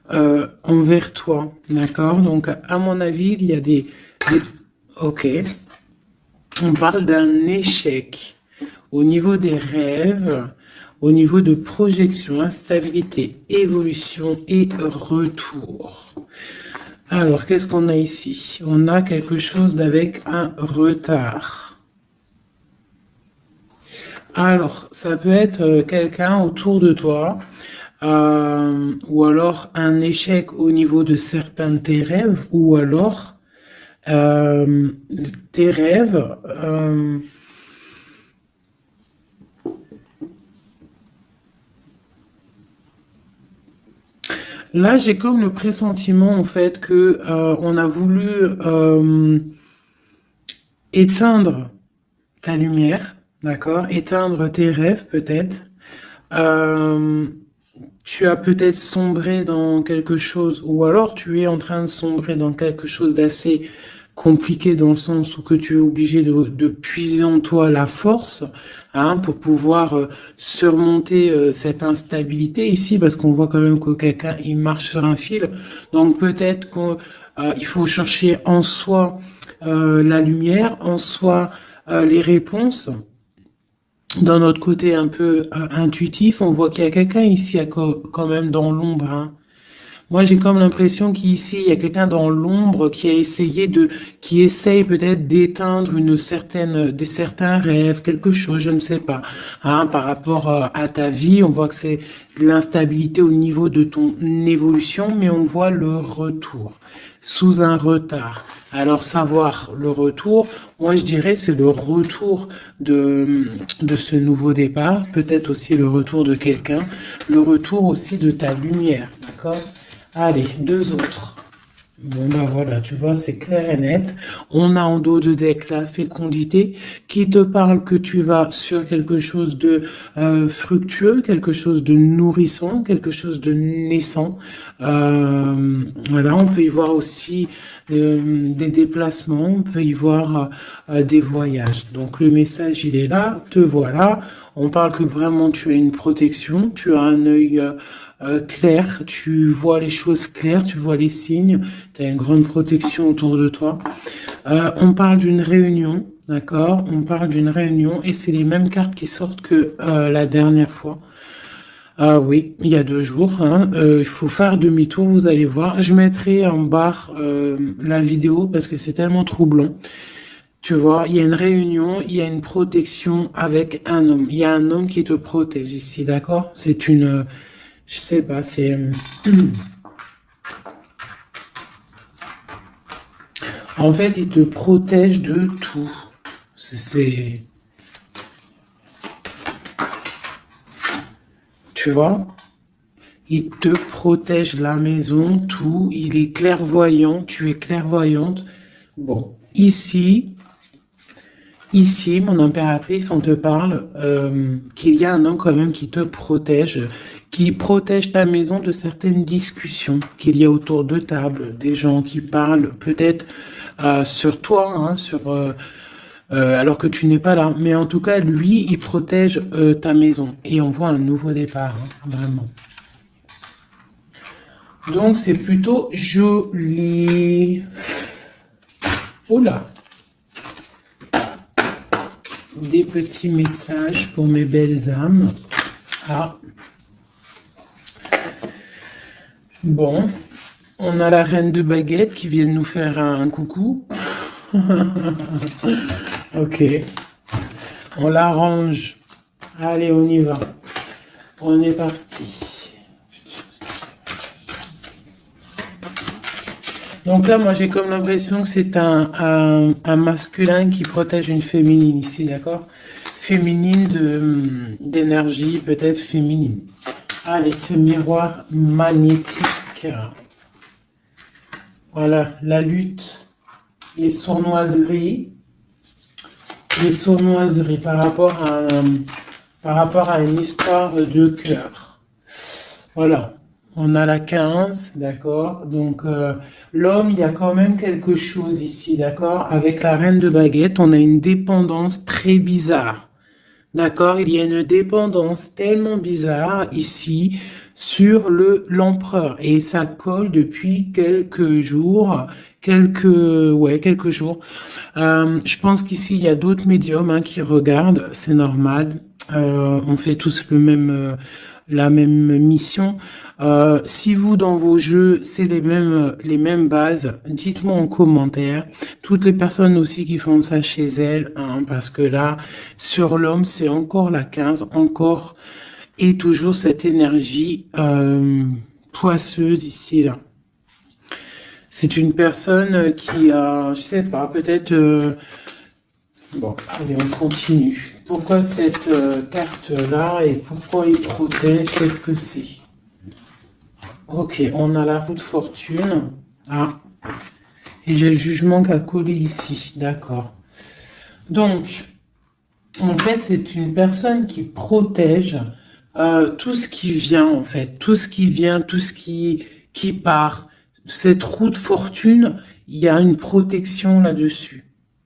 envers toi, d'accord? Donc, à mon avis, il y a Ok, on parle d'un échec au niveau des rêves, au niveau de projection, instabilité, évolution et retour. Alors, qu'est-ce qu'on a ici? On a quelque chose d'avec un retard. Alors, ça peut être quelqu'un autour de toi, ou alors un échec au niveau de certains de tes rêves, ou alors euh, tes rêves. Là, j'ai comme le pressentiment en fait que on a voulu éteindre ta lumière, d'accord? Éteindre tes rêves peut-être. Euh, Tu as peut-être sombré dans quelque chose, ou alors tu es en train de sombrer dans quelque chose d'assez compliqué dans le sens où que tu es obligé de puiser en toi la force, hein, pour pouvoir surmonter cette instabilité ici, parce qu'on voit quand même que quelqu'un il marche sur un fil. Donc peut-être qu'il faut chercher en soi la lumière, en soi les réponses. Dans notre côté un peu intuitif, on voit qu'il y a quelqu'un ici quand même dans l'ombre, hein. Moi, j'ai comme l'impression qu'ici, il y a quelqu'un dans l'ombre qui a essayé qui essaye peut-être d'éteindre certains rêves, quelque chose, je ne sais pas, hein, par rapport à ta vie. On voit que c'est de l'instabilité au niveau de ton évolution, mais on voit le retour sous un retard. Alors, savoir le retour, moi, je dirais, c'est le retour de ce nouveau départ, peut-être aussi le retour de quelqu'un, le retour aussi de ta lumière, d'accord? Allez, deux autres. Bon, ben voilà, tu vois, c'est clair et net. On a en dos de deck la fécondité qui te parle que tu vas sur quelque chose de fructueux, quelque chose de nourrissant, quelque chose de naissant. Voilà, on peut y voir aussi des déplacements, on peut y voir des voyages. Donc le message, il est là, te voilà. On parle que vraiment tu as une protection, tu as un œil clair, tu vois les choses claires, tu vois les signes, tu as une grande protection autour de toi. On parle d'une réunion, d'accord? On parle d'une réunion et c'est les mêmes cartes qui sortent que la dernière fois. Ah oui, il y a 2 jours, hein. Il faut faire demi-tour, vous allez voir. Je mettrai en barre la vidéo parce que c'est tellement troublant. Tu vois, il y a une réunion, il y a une protection avec un homme. Il y a un homme qui te protège ici, d'accord? Je sais pas, en fait, il te protège de tout. C'est, tu vois, il te protège la maison, tout. Il est clairvoyant, tu es clairvoyante. Bon, ici, mon impératrice, on te parle qu'il y a un homme quand même qui protège ta maison de certaines discussions qu'il y a autour de table, des gens qui parlent peut-être sur toi, hein, alors que tu n'es pas là. Mais en tout cas, lui, il protège ta maison. Et on voit un nouveau départ, hein, vraiment. Donc, c'est plutôt joli. Oula! Des petits messages pour mes belles âmes. Ah. Bon, on a la reine de baguette qui vient de nous faire un coucou. Ok, on l'arrange. Allez, on y va. On est parti. Donc là, moi, j'ai comme l'impression que c'est un masculin qui protège une féminine ici, d'accord? Féminine d'énergie, peut-être féminine. Allez, ce miroir magnétique. Voilà, la lutte, les sournoiseries par rapport à une histoire de cœur. Voilà, on a la 15, d'accord? Donc, l'homme, il y a quand même quelque chose ici, d'accord? Avec la reine de baguette, on a une dépendance très bizarre. D'accord, il y a une dépendance tellement bizarre ici sur l'empereur. Et ça colle depuis quelques jours, quelques jours. Je pense qu'ici, il y a d'autres médiums hein, qui regardent, c'est normal. On fait tous la même mission. Si vous, dans vos jeux, c'est les mêmes bases, dites-moi en commentaire. Toutes les personnes aussi qui font ça chez elles, hein, parce que là, sur l'homme, c'est encore la 15, encore et toujours cette énergie poisseuse ici, là. C'est une personne qui a, je sais pas, peut-être... Bon, allez, on continue. Pourquoi cette carte-là et pourquoi il protège? Qu'est-ce que c'est? Ok, on a la roue de fortune. Ah, et j'ai le jugement qui a collé ici. D'accord. Donc, en fait, c'est une personne qui protège tout ce qui vient, en fait. Tout ce qui vient, tout ce qui part. Cette roue de fortune, il y a une protection là-dessus.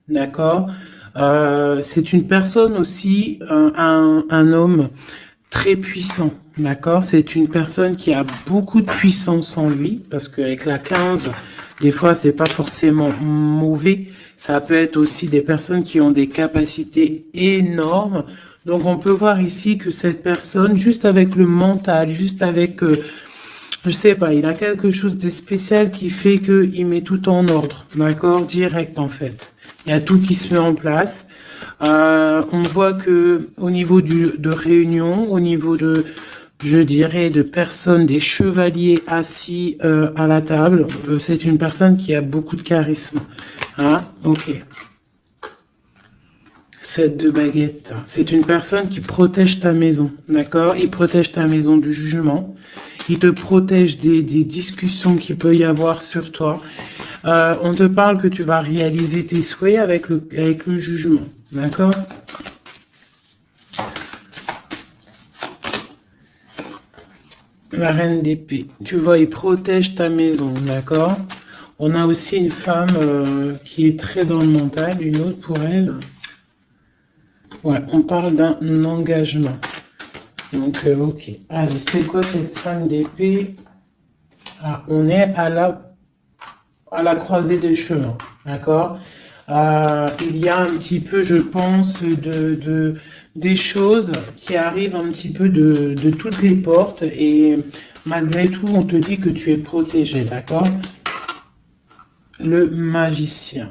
D'accord? C'est une personne aussi, un homme très puissant, d'accord? C'est une personne qui a beaucoup de puissance en lui, parce qu'avec la 15, des fois, c'est pas forcément mauvais. Ça peut être aussi des personnes qui ont des capacités énormes. Donc, on peut voir ici que cette personne, juste avec le mental, juste avec... je sais pas, il a quelque chose de spécial qui fait qu'il met tout en ordre, d'accord? Direct, en fait. Il y a tout qui se met en place. On voit que au niveau de réunion, au niveau de, je dirais, de personnes, des chevaliers assis à la table, c'est une personne qui a beaucoup de charisme. Hein? Ok. 7 de baguette. C'est une personne qui protège ta maison, d'accord? Il protège ta maison du jugement. Il te protège des discussions qu'il peut y avoir sur toi. On te parle que tu vas réaliser tes souhaits avec le jugement, d'accord? La reine d'épée. Tu vois, il protège ta maison, d'accord? On a aussi une femme qui est très dans le mental, une autre pour elle. Ouais, on parle d'un engagement. Donc, ok. Allez, c'est quoi cette 5 d'épée? Ah, on est à la croisée des chemins, d'accord? Il y a un petit peu, je pense, des choses qui arrivent un petit peu de toutes les portes et malgré tout, on te dit que tu es protégé, d'accord? Le magicien.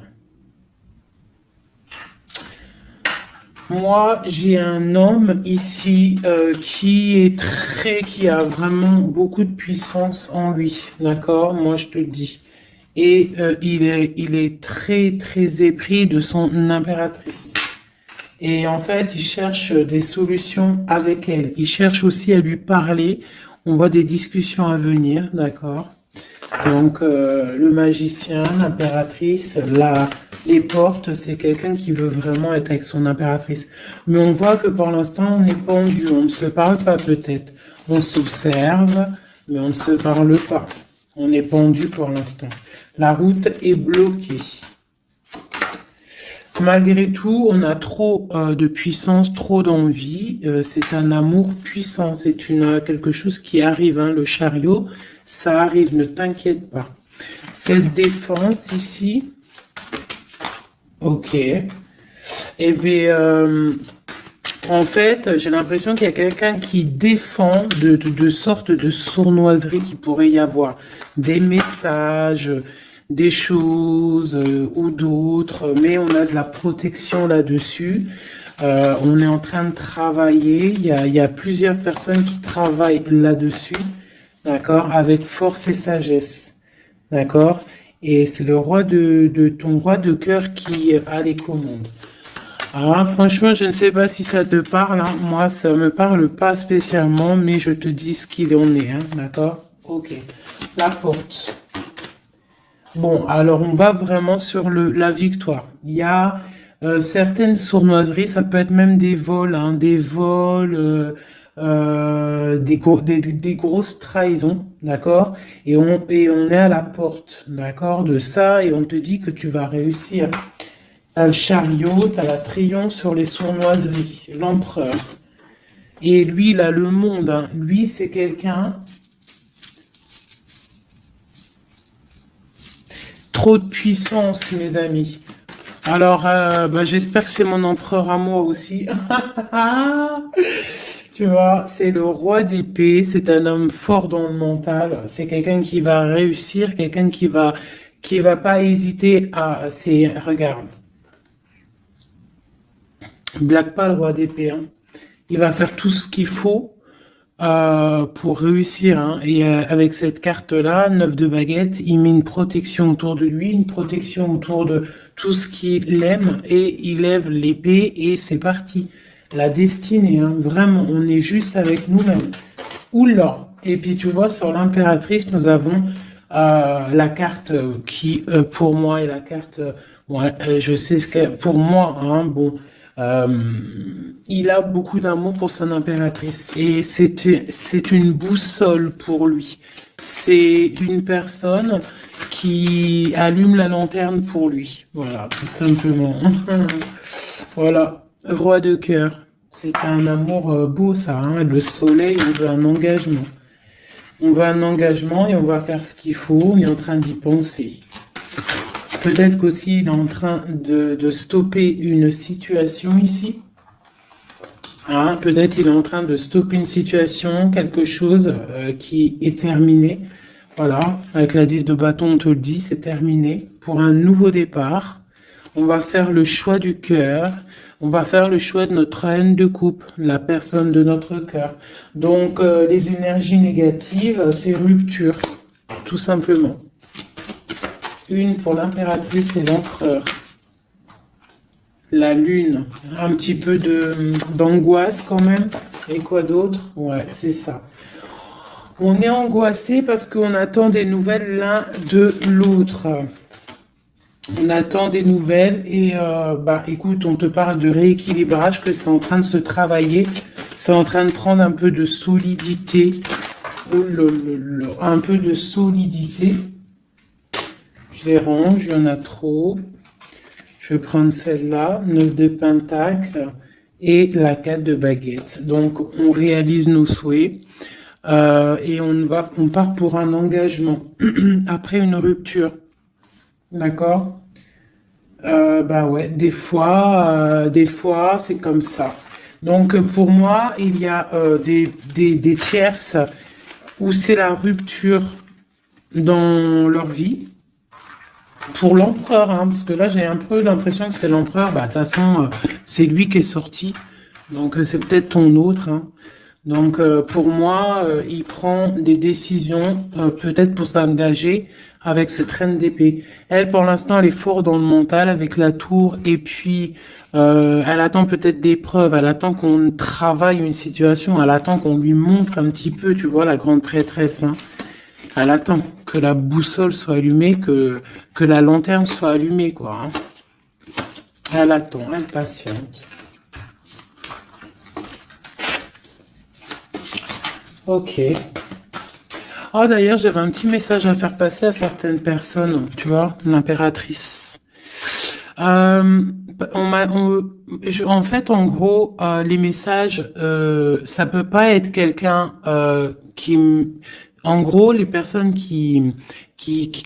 Moi, j'ai un homme ici qui a vraiment beaucoup de puissance en lui, d'accord? Moi, je te le dis. Et il est très, très épris de son impératrice. Et en fait, il cherche des solutions avec elle. Il cherche aussi à lui parler. On voit des discussions à venir, d'accord? Donc, le magicien, l'impératrice, les portes, c'est quelqu'un qui veut vraiment être avec son impératrice. Mais on voit que pour l'instant, on est pendu. On ne se parle pas peut-être. On s'observe, mais on ne se parle pas. On est pendu pour l'instant. La route est bloquée. Malgré tout, on a trop de puissance, trop d'envie. C'est un amour puissant. C'est quelque chose qui arrive. Hein, le chariot, ça arrive. Ne t'inquiète pas. Cette défense ici. Ok. Eh bien, en fait, j'ai l'impression qu'il y a quelqu'un qui défend de sortes de sournoiseries qui pourrait y avoir. Des messages, des choses ou d'autres, mais on a de la protection là-dessus. On est en train de travailler. Il y a plusieurs personnes qui travaillent là-dessus, d'accord, avec force et sagesse, d'accord. Et c'est le roi ton roi de cœur qui a les commandes. Ah, franchement, je ne sais pas si ça te parle. Hein. Moi, ça me parle pas spécialement, mais je te dis ce qu'il en est. Hein, d'accord? Ok. La porte. Bon, alors on va vraiment sur la victoire. Il y a certaines sournoiseries, ça peut être même des vols, hein, des vols, des grosses trahisons, d'accord? Et on est à la porte, d'accord, de ça, et on te dit que tu vas réussir. T'as le chariot, t'as la triomphe sur les sournoiseries, l'empereur. Et lui, il a le monde, hein. Lui, c'est quelqu'un... Trop de puissance, mes amis. Alors, bah, j'espère que c'est mon empereur à moi aussi. Tu vois, c'est le roi d'épée, c'est un homme fort dans le mental, c'est quelqu'un qui va réussir, quelqu'un qui va pas hésiter à, regarde, blague pas le roi d'épée, hein. Il va faire tout ce qu'il faut pour réussir, hein. Et avec cette carte-là, 9 de baguette, il met une protection autour de lui, une protection autour de tout ce qu'il aime, et il lève l'épée et c'est parti. La destinée, hein, vraiment, on est juste avec nous-mêmes. Oula! Et puis tu vois, sur l'impératrice, nous avons la carte qui, pour moi, est la carte... ouais, je sais ce que... Pour moi, hein, bon... euh, il a beaucoup d'amour pour son impératrice et c'est une boussole pour lui. C'est une personne qui allume la lanterne pour lui. Voilà, tout simplement. Voilà, roi de cœur. C'est un amour beau, ça, hein. Le soleil, on veut un engagement. On veut un engagement et on va faire ce qu'il faut. On est en train d'y penser. Peut-être qu'aussi il est en train de stopper une situation ici. Hein, peut-être il est en train de stopper une situation, quelque chose qui est terminé. Voilà, avec la 10 de bâton, on te le dit, c'est terminé. Pour un nouveau départ, on va faire le choix du cœur. On va faire le choix de notre reine de coupe, la personne de notre cœur. Donc, les énergies négatives, c'est rupture, tout simplement. Une pour l'impératrice et l'empereur. La lune, un petit peu d'angoisse quand même. Et quoi d'autre? Ouais, c'est ça. On est angoissé parce qu'on attend des nouvelles l'un de l'autre. On attend des nouvelles et bah écoute, on te parle de rééquilibrage, que c'est en train de se travailler, c'est en train de prendre un peu de solidité. Oh un peu de solidité. Je les range, il y en a trop. Je vais prendre celle-là, 9 de pentacle et la 4 de baguette. Donc, on réalise nos souhaits et on part pour un engagement après une rupture. D'accord? Bah ouais, des fois, c'est comme ça. Donc, pour moi, il y a des tierces où c'est la rupture dans leur vie. Pour l'empereur, hein, parce que là j'ai un peu l'impression que c'est l'empereur, bah de toute façon c'est lui qui est sorti, donc c'est peut-être ton autre, hein. Donc pour moi, il prend des décisions peut-être pour s'engager avec cette reine d'épée. Elle pour l'instant elle est forte dans le mental avec la tour et puis elle attend peut-être des preuves, elle attend qu'on travaille une situation, elle attend qu'on lui montre un petit peu, tu vois, la grande prêtresse, hein. Elle attend que la boussole soit allumée, que la lanterne soit allumée, quoi, hein. Elle attend, elle patiente. Ok. Oh, d'ailleurs, j'avais un petit message à faire passer à certaines personnes, tu vois, l'impératrice. En fait, en gros, les messages, ça peut pas être quelqu'un en gros, les personnes qui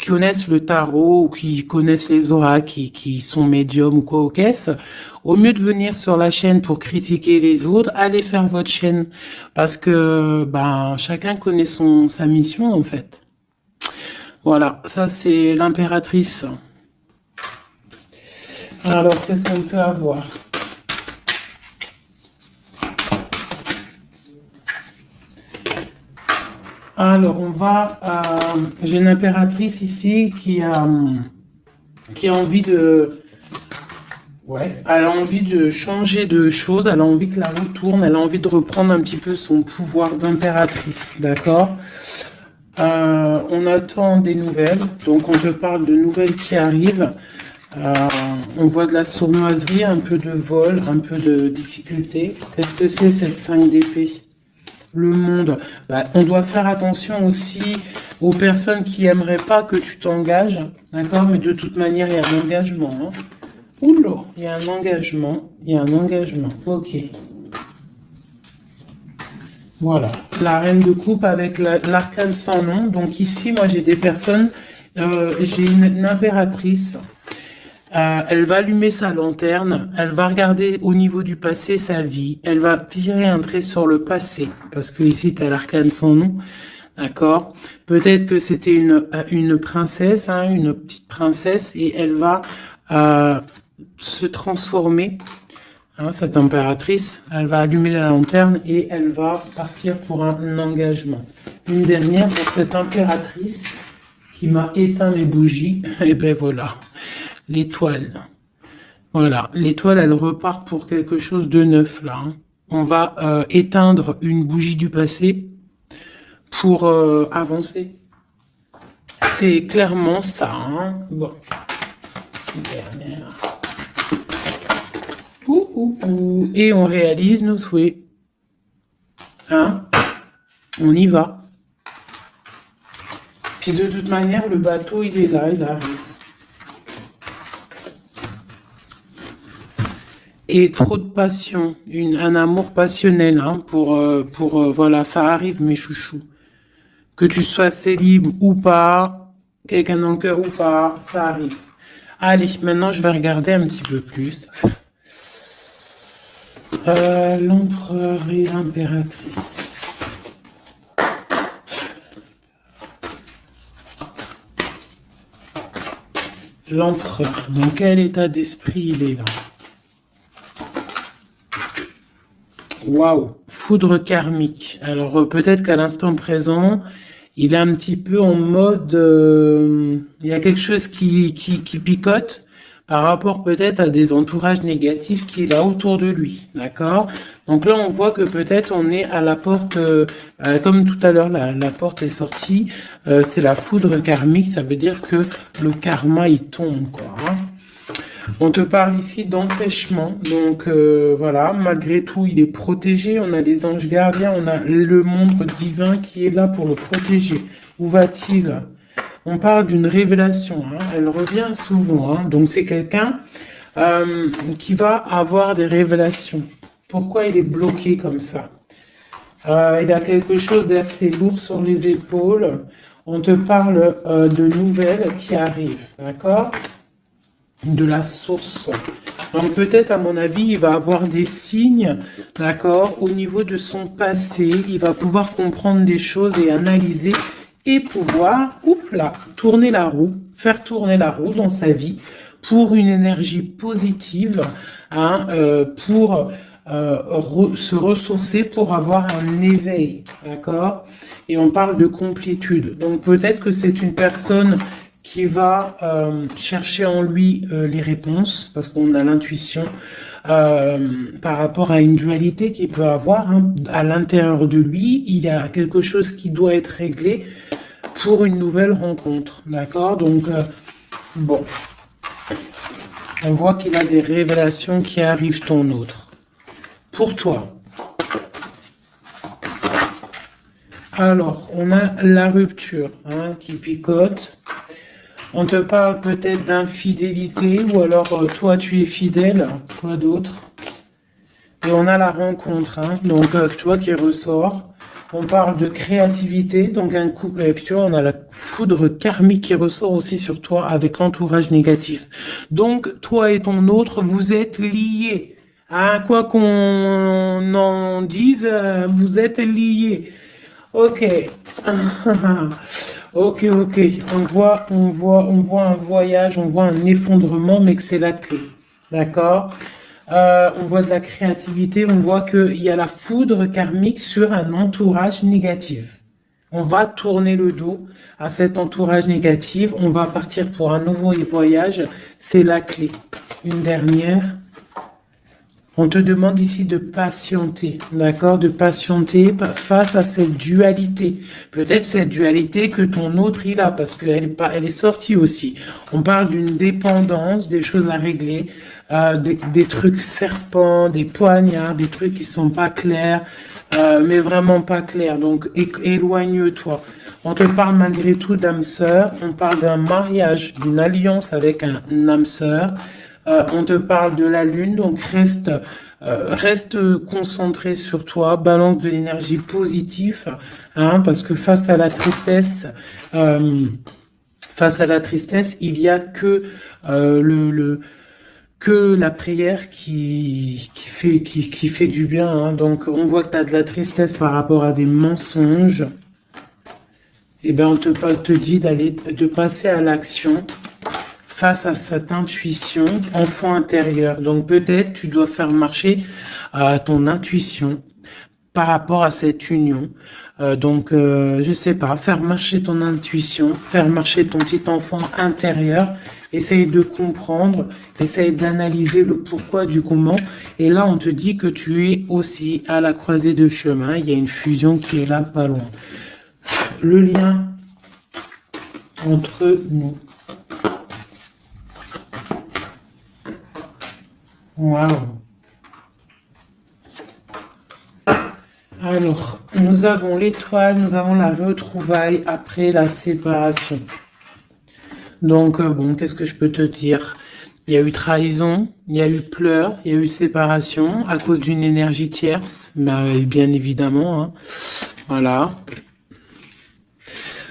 connaissent le tarot ou qui connaissent les oracles, qui sont médiums ou quoi aux caisses, au mieux de venir sur la chaîne pour critiquer les autres, allez faire votre chaîne parce que ben chacun connaît sa mission en fait. Voilà, ça c'est l'impératrice. Alors, qu'est-ce qu'on peut avoir? Alors, j'ai une impératrice ici qui a envie de... Ouais, elle a envie de changer de choses, elle a envie que la roue tourne, elle a envie de reprendre un petit peu son pouvoir d'impératrice, d'accord? On attend des nouvelles, donc on te parle de nouvelles qui arrivent. On voit de la sournoiserie, un peu de vol, un peu de difficulté. Qu'est-ce que c'est cette 5 d'épée? Le monde. Bah, on doit faire attention aussi aux personnes qui aimeraient pas que tu t'engages, d'accord? Mais de toute manière, il y a un engagement, hein. Oula, il y a un engagement, ok. Voilà, la reine de coupe avec l'arcane sans nom. Donc ici, moi j'ai des personnes, j'ai une impératrice. Elle va allumer sa lanterne, elle va regarder au niveau du passé sa vie, elle va tirer un trait sur le passé, parce que ici tu as l'arcane sans nom, d'accord? Peut-être que c'était une princesse, hein, une petite princesse, et elle va se transformer, hein, cette impératrice, elle va allumer la lanterne et elle va partir pour un engagement. Une dernière pour cette impératrice qui m'a éteint les bougies, et ben voilà. L'étoile. Voilà, l'étoile, elle repart pour quelque chose de neuf, là. Hein. On va éteindre une bougie du passé pour avancer. C'est clairement ça. Hein. Bon. Dernière. Et on réalise nos souhaits. Hein. On y va. Puis de toute manière, le bateau, il est là, il arrive. Et trop de passion, un amour passionnel, hein, voilà, ça arrive mes chouchous. Que tu sois célib ou pas, quelqu'un dans le cœur ou pas, ça arrive. Allez, maintenant je vais regarder un petit peu plus. L'empereur et l'impératrice. L'empereur, dans quel état d'esprit il est là? Waouh, foudre karmique. Alors peut-être qu'à l'instant présent, il est un petit peu en mode, il y a quelque chose qui picote par rapport peut-être à des entourages négatifs qu'il a autour de lui, d'accord? Donc là, on voit que peut-être on est à la porte, comme tout à l'heure, la porte est sortie, c'est la foudre karmique, ça veut dire que le karma, il tombe, quoi, hein. On te parle ici d'empêchement, donc voilà, malgré tout, il est protégé, on a les anges gardiens, on a le monde divin qui est là pour le protéger. Où va-t-il? On parle d'une révélation, hein, elle revient souvent, hein, donc c'est quelqu'un qui va avoir des révélations. Pourquoi il est bloqué comme ça? Il a quelque chose d'assez lourd sur les épaules, on te parle de nouvelles qui arrivent, d'accord? De la source. Donc peut-être, à mon avis, il va avoir des signes, d'accord, au niveau de son passé. Il va pouvoir comprendre des choses et analyser et pouvoir, tourner la roue, faire tourner la roue dans sa vie pour une énergie positive, hein, pour se ressourcer, pour avoir un éveil, d'accord? Et on parle de complétude. Donc peut-être que c'est une personne qui va chercher en lui les réponses, parce qu'on a l'intuition par rapport à une dualité qu'il peut avoir, hein, à l'intérieur de lui. Il y a quelque chose qui doit être réglé pour une nouvelle rencontre, d'accord? Donc, bon, on voit qu'il a des révélations qui arrivent ton autre. Pour toi. Alors, on a la rupture, hein, qui picote. On te parle peut-être d'infidélité, ou alors toi tu es fidèle, quoi d'autre? Et on a la rencontre, hein, donc tu vois qui ressort. On parle de créativité, donc un coup, tu vois, on a la foudre karmique qui ressort aussi sur toi avec l'entourage négatif. Donc toi et ton autre, vous êtes liés. Hein, quoi qu'on en dise, vous êtes liés. Ok. Ok. On voit un voyage, on voit un effondrement, mais que c'est la clé. D'accord? On voit de la créativité, on voit qu'il y a la foudre karmique sur un entourage négatif. On va tourner le dos à cet entourage négatif, on va partir pour un nouveau voyage, c'est la clé. Une dernière. On te demande ici de patienter, d'accord? De patienter face à cette dualité. Peut-être cette dualité que ton autre il a, parce qu'elle est sortie aussi. On parle d'une dépendance, des choses à régler, des trucs serpents, des poignards, des trucs qui sont pas clairs, mais vraiment pas clairs. Donc éloigne-toi. On te parle malgré tout d'âme sœur. On parle d'un mariage, d'une alliance avec un âme sœur. On te parle de la lune, donc reste Reste concentré sur toi, balance de l'énergie positive, hein, parce que face à la tristesse, il y a que que la prière qui fait du bien, hein. Donc, on voit que tu as de la tristesse par rapport à des mensonges. Eh bien, te dit de passer à l'action face à cette intuition, enfant intérieur. Donc, peut-être tu dois faire marcher ton intuition par rapport à cette union. Je sais pas, faire marcher ton intuition, faire marcher ton petit enfant intérieur, essaye de comprendre, essaye d'analyser le pourquoi du comment. Et là, on te dit que tu es aussi à la croisée de chemin. Il y a une fusion qui est là, pas loin. Le lien entre nous. Waouh. Alors, nous avons l'étoile, nous avons la retrouvaille après la séparation. Donc, bon, qu'est-ce que je peux te dire? Il y a eu trahison, il y a eu pleurs, il y a eu séparation à cause d'une énergie tierce, bien évidemment, hein. Voilà.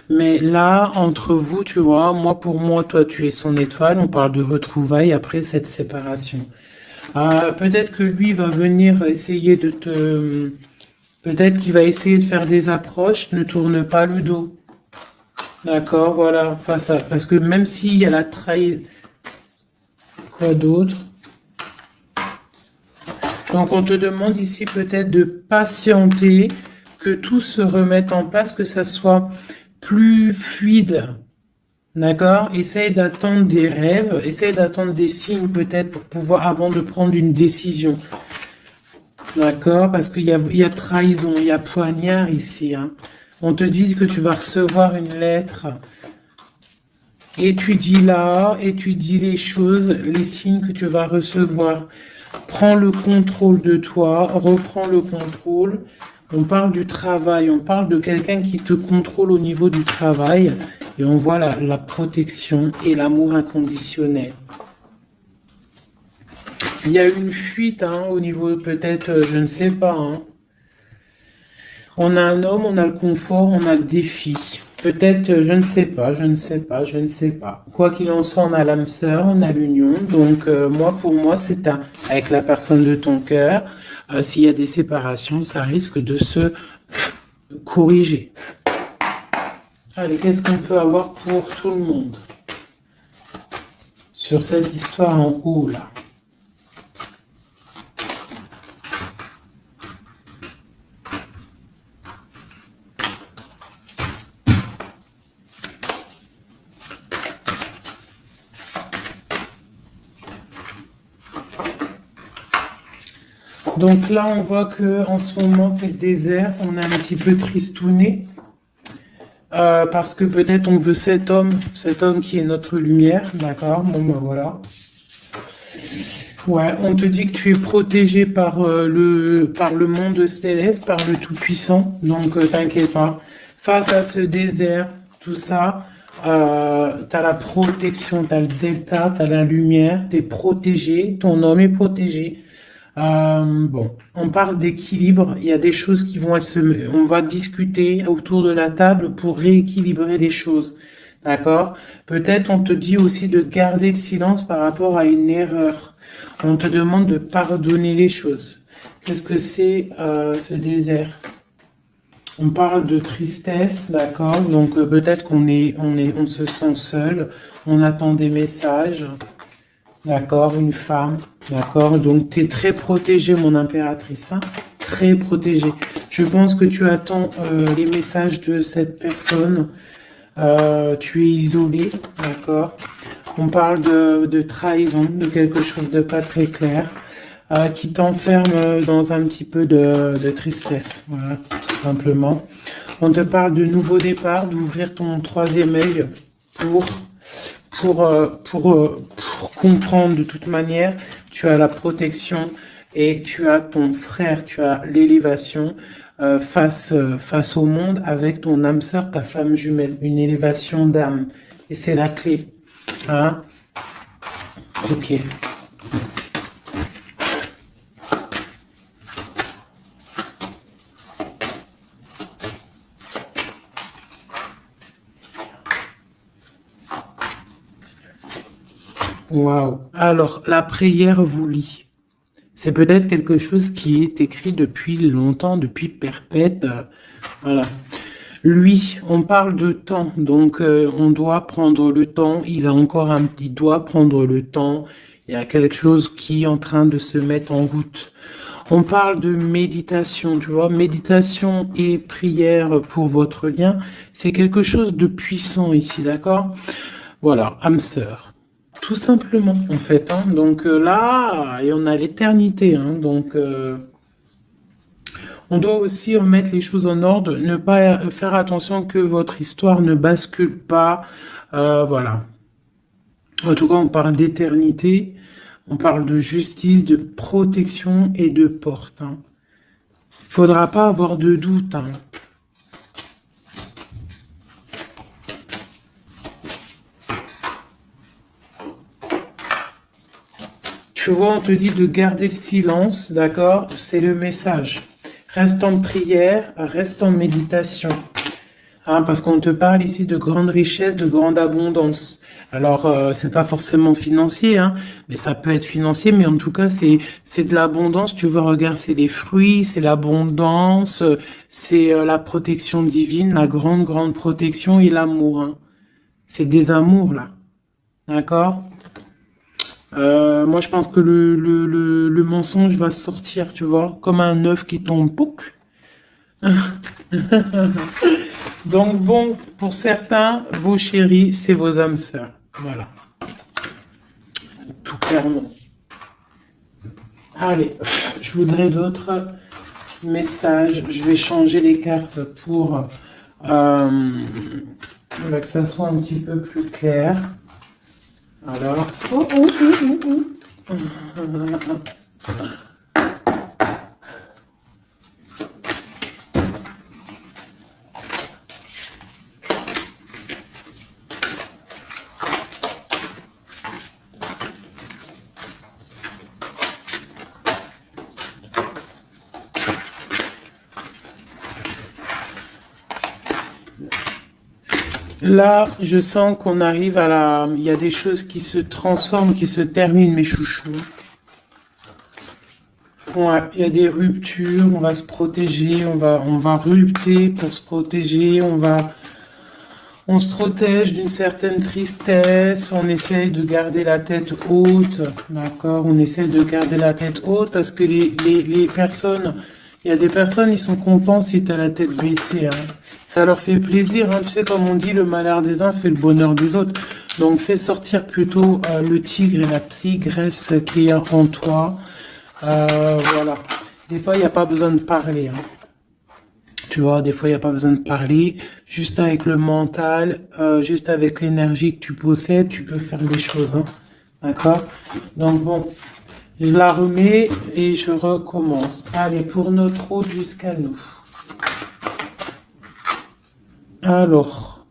Mais là, entre vous, tu vois, moi pour moi, toi tu es son étoile, on parle de retrouvailles après cette séparation. Peut-être que lui va venir essayer de te... Peut-être qu'il va essayer de faire des approches, ne tourne pas le dos. D'accord, voilà, face à... Parce que même s'il y a la trahison... Quoi d'autre? Donc on te demande ici peut-être de patienter, que tout se remette en place, que ça soit plus fluide. D'accord? Essaye d'attendre des rêves, essaye d'attendre des signes peut-être pour pouvoir, avant de prendre une décision. D'accord? Parce qu'il y a trahison, il y a poignard ici, hein. On te dit que tu vas recevoir une lettre. Étudie là, étudie les choses, les signes que tu vas recevoir. Prends le contrôle de toi, reprends le contrôle. On parle du travail, on parle de quelqu'un qui te contrôle au niveau du travail. Et on voit la protection et l'amour inconditionnel. Il y a une fuite, hein, au niveau peut-être, je ne sais pas, hein. On a un homme, on a le confort, on a le défi. Peut-être, je ne sais pas, je ne sais pas, je ne sais pas. Quoi qu'il en soit, on a l'âme sœur, on a l'union. Donc, pour moi, c'est avec la personne de ton cœur. S'il y a des séparations, ça risque de se corriger. Allez, qu'est-ce qu'on peut avoir pour tout le monde sur cette histoire en haut, là? Donc là, on voit que en ce moment, c'est le désert. On est un petit peu tristouné. Parce que peut-être on veut cet homme qui est notre lumière, d'accord? Bon ben voilà. Ouais, on te dit que tu es protégé par le monde céleste, par le Tout-Puissant, donc t'inquiète pas. Face à ce désert, tout ça, t'as la protection, t'as le delta, t'as la lumière, t'es protégé, ton homme est protégé. Bon, on parle d'équilibre. Il y a des choses qui vont on va discuter autour de la table pour rééquilibrer les choses. D'accord? Peut-être on te dit aussi de garder le silence par rapport à une erreur. On te demande de pardonner les choses. Qu'est-ce que c'est ce désert? On parle de tristesse, d'accord? Donc peut-être on se sent seul. On attend des messages. D'accord, une femme, d'accord. Donc, tu es très protégée, mon impératrice, hein, très protégée. Je pense que tu attends les messages de cette personne. Tu es isolée, d'accord. On parle de trahison, de quelque chose de pas très clair, qui t'enferme dans un petit peu de tristesse, voilà, tout simplement. On te parle de nouveau départ, d'ouvrir ton troisième œil pour comprendre de toute manière, tu as la protection et tu as ton frère, tu as l'élévation face au monde avec ton âme sœur, ta flamme jumelle, une élévation d'âme. Et c'est la clé. Hein? Ok. Waouh. Alors, la prière vous lie. C'est peut-être quelque chose qui est écrit depuis longtemps, depuis perpète. Voilà. Lui, on parle de temps, donc on doit prendre le temps. Il a encore il doit prendre le temps. Il y a quelque chose qui est en train de se mettre en route. On parle de méditation, tu vois. Méditation et prière pour votre lien, c'est quelque chose de puissant ici, d'accord? Voilà, âme sœur. Tout simplement, en fait, hein. Donc là, et on a l'éternité, hein. Donc, on doit aussi remettre les choses en ordre, ne pas faire attention que votre histoire ne bascule pas. Voilà. En tout cas, on parle d'éternité, on parle de justice, de protection et de porte, hein. Il faudra pas avoir de doute, hein. Tu vois, on te dit de garder le silence, d'accord? C'est le message. Reste en prière, reste en méditation. Hein, parce qu'on te parle ici de grande richesse, de grande abondance. Alors, c'est pas forcément financier, hein, mais ça peut être financier, mais en tout cas, c'est de l'abondance. Tu vois, regarde, c'est les fruits, c'est l'abondance, c'est la protection divine, la grande, grande protection et l'amour, hein. C'est des amours, là. D'accord? Moi, je pense que le mensonge va sortir, tu vois, comme un œuf qui tombe. Pouc. Donc bon, pour certains, vos chéris, c'est vos âmes sœurs. Voilà, tout clairement. Allez, je voudrais d'autres messages. Je vais changer les cartes pour que ça soit un petit peu plus clair. Alors, là, je sens qu'on arrive à la... Il y a des choses qui se transforment, qui se terminent, mes chouchous. Ouais, il y a des ruptures, on va se protéger, on va rupter pour se protéger, on se protège d'une certaine tristesse, on essaye de garder la tête haute, d'accord? On essaie de garder la tête haute parce que les personnes, il y a des personnes, ils sont contents si tu as la tête baissée, hein. Ça leur fait plaisir, hein. Tu sais, comme on dit, le malheur des uns fait le bonheur des autres. Donc, fais sortir plutôt le tigre et la tigresse qui est en toi. Voilà. Des fois, il n'y a pas besoin de parler, hein. Tu vois, des fois, il n'y a pas besoin de parler. Juste avec le mental, juste avec l'énergie que tu possèdes, tu peux faire des choses, hein. D'accord? Donc, bon, je la remets et je recommence. Allez, pour notre route jusqu'à nous. Alors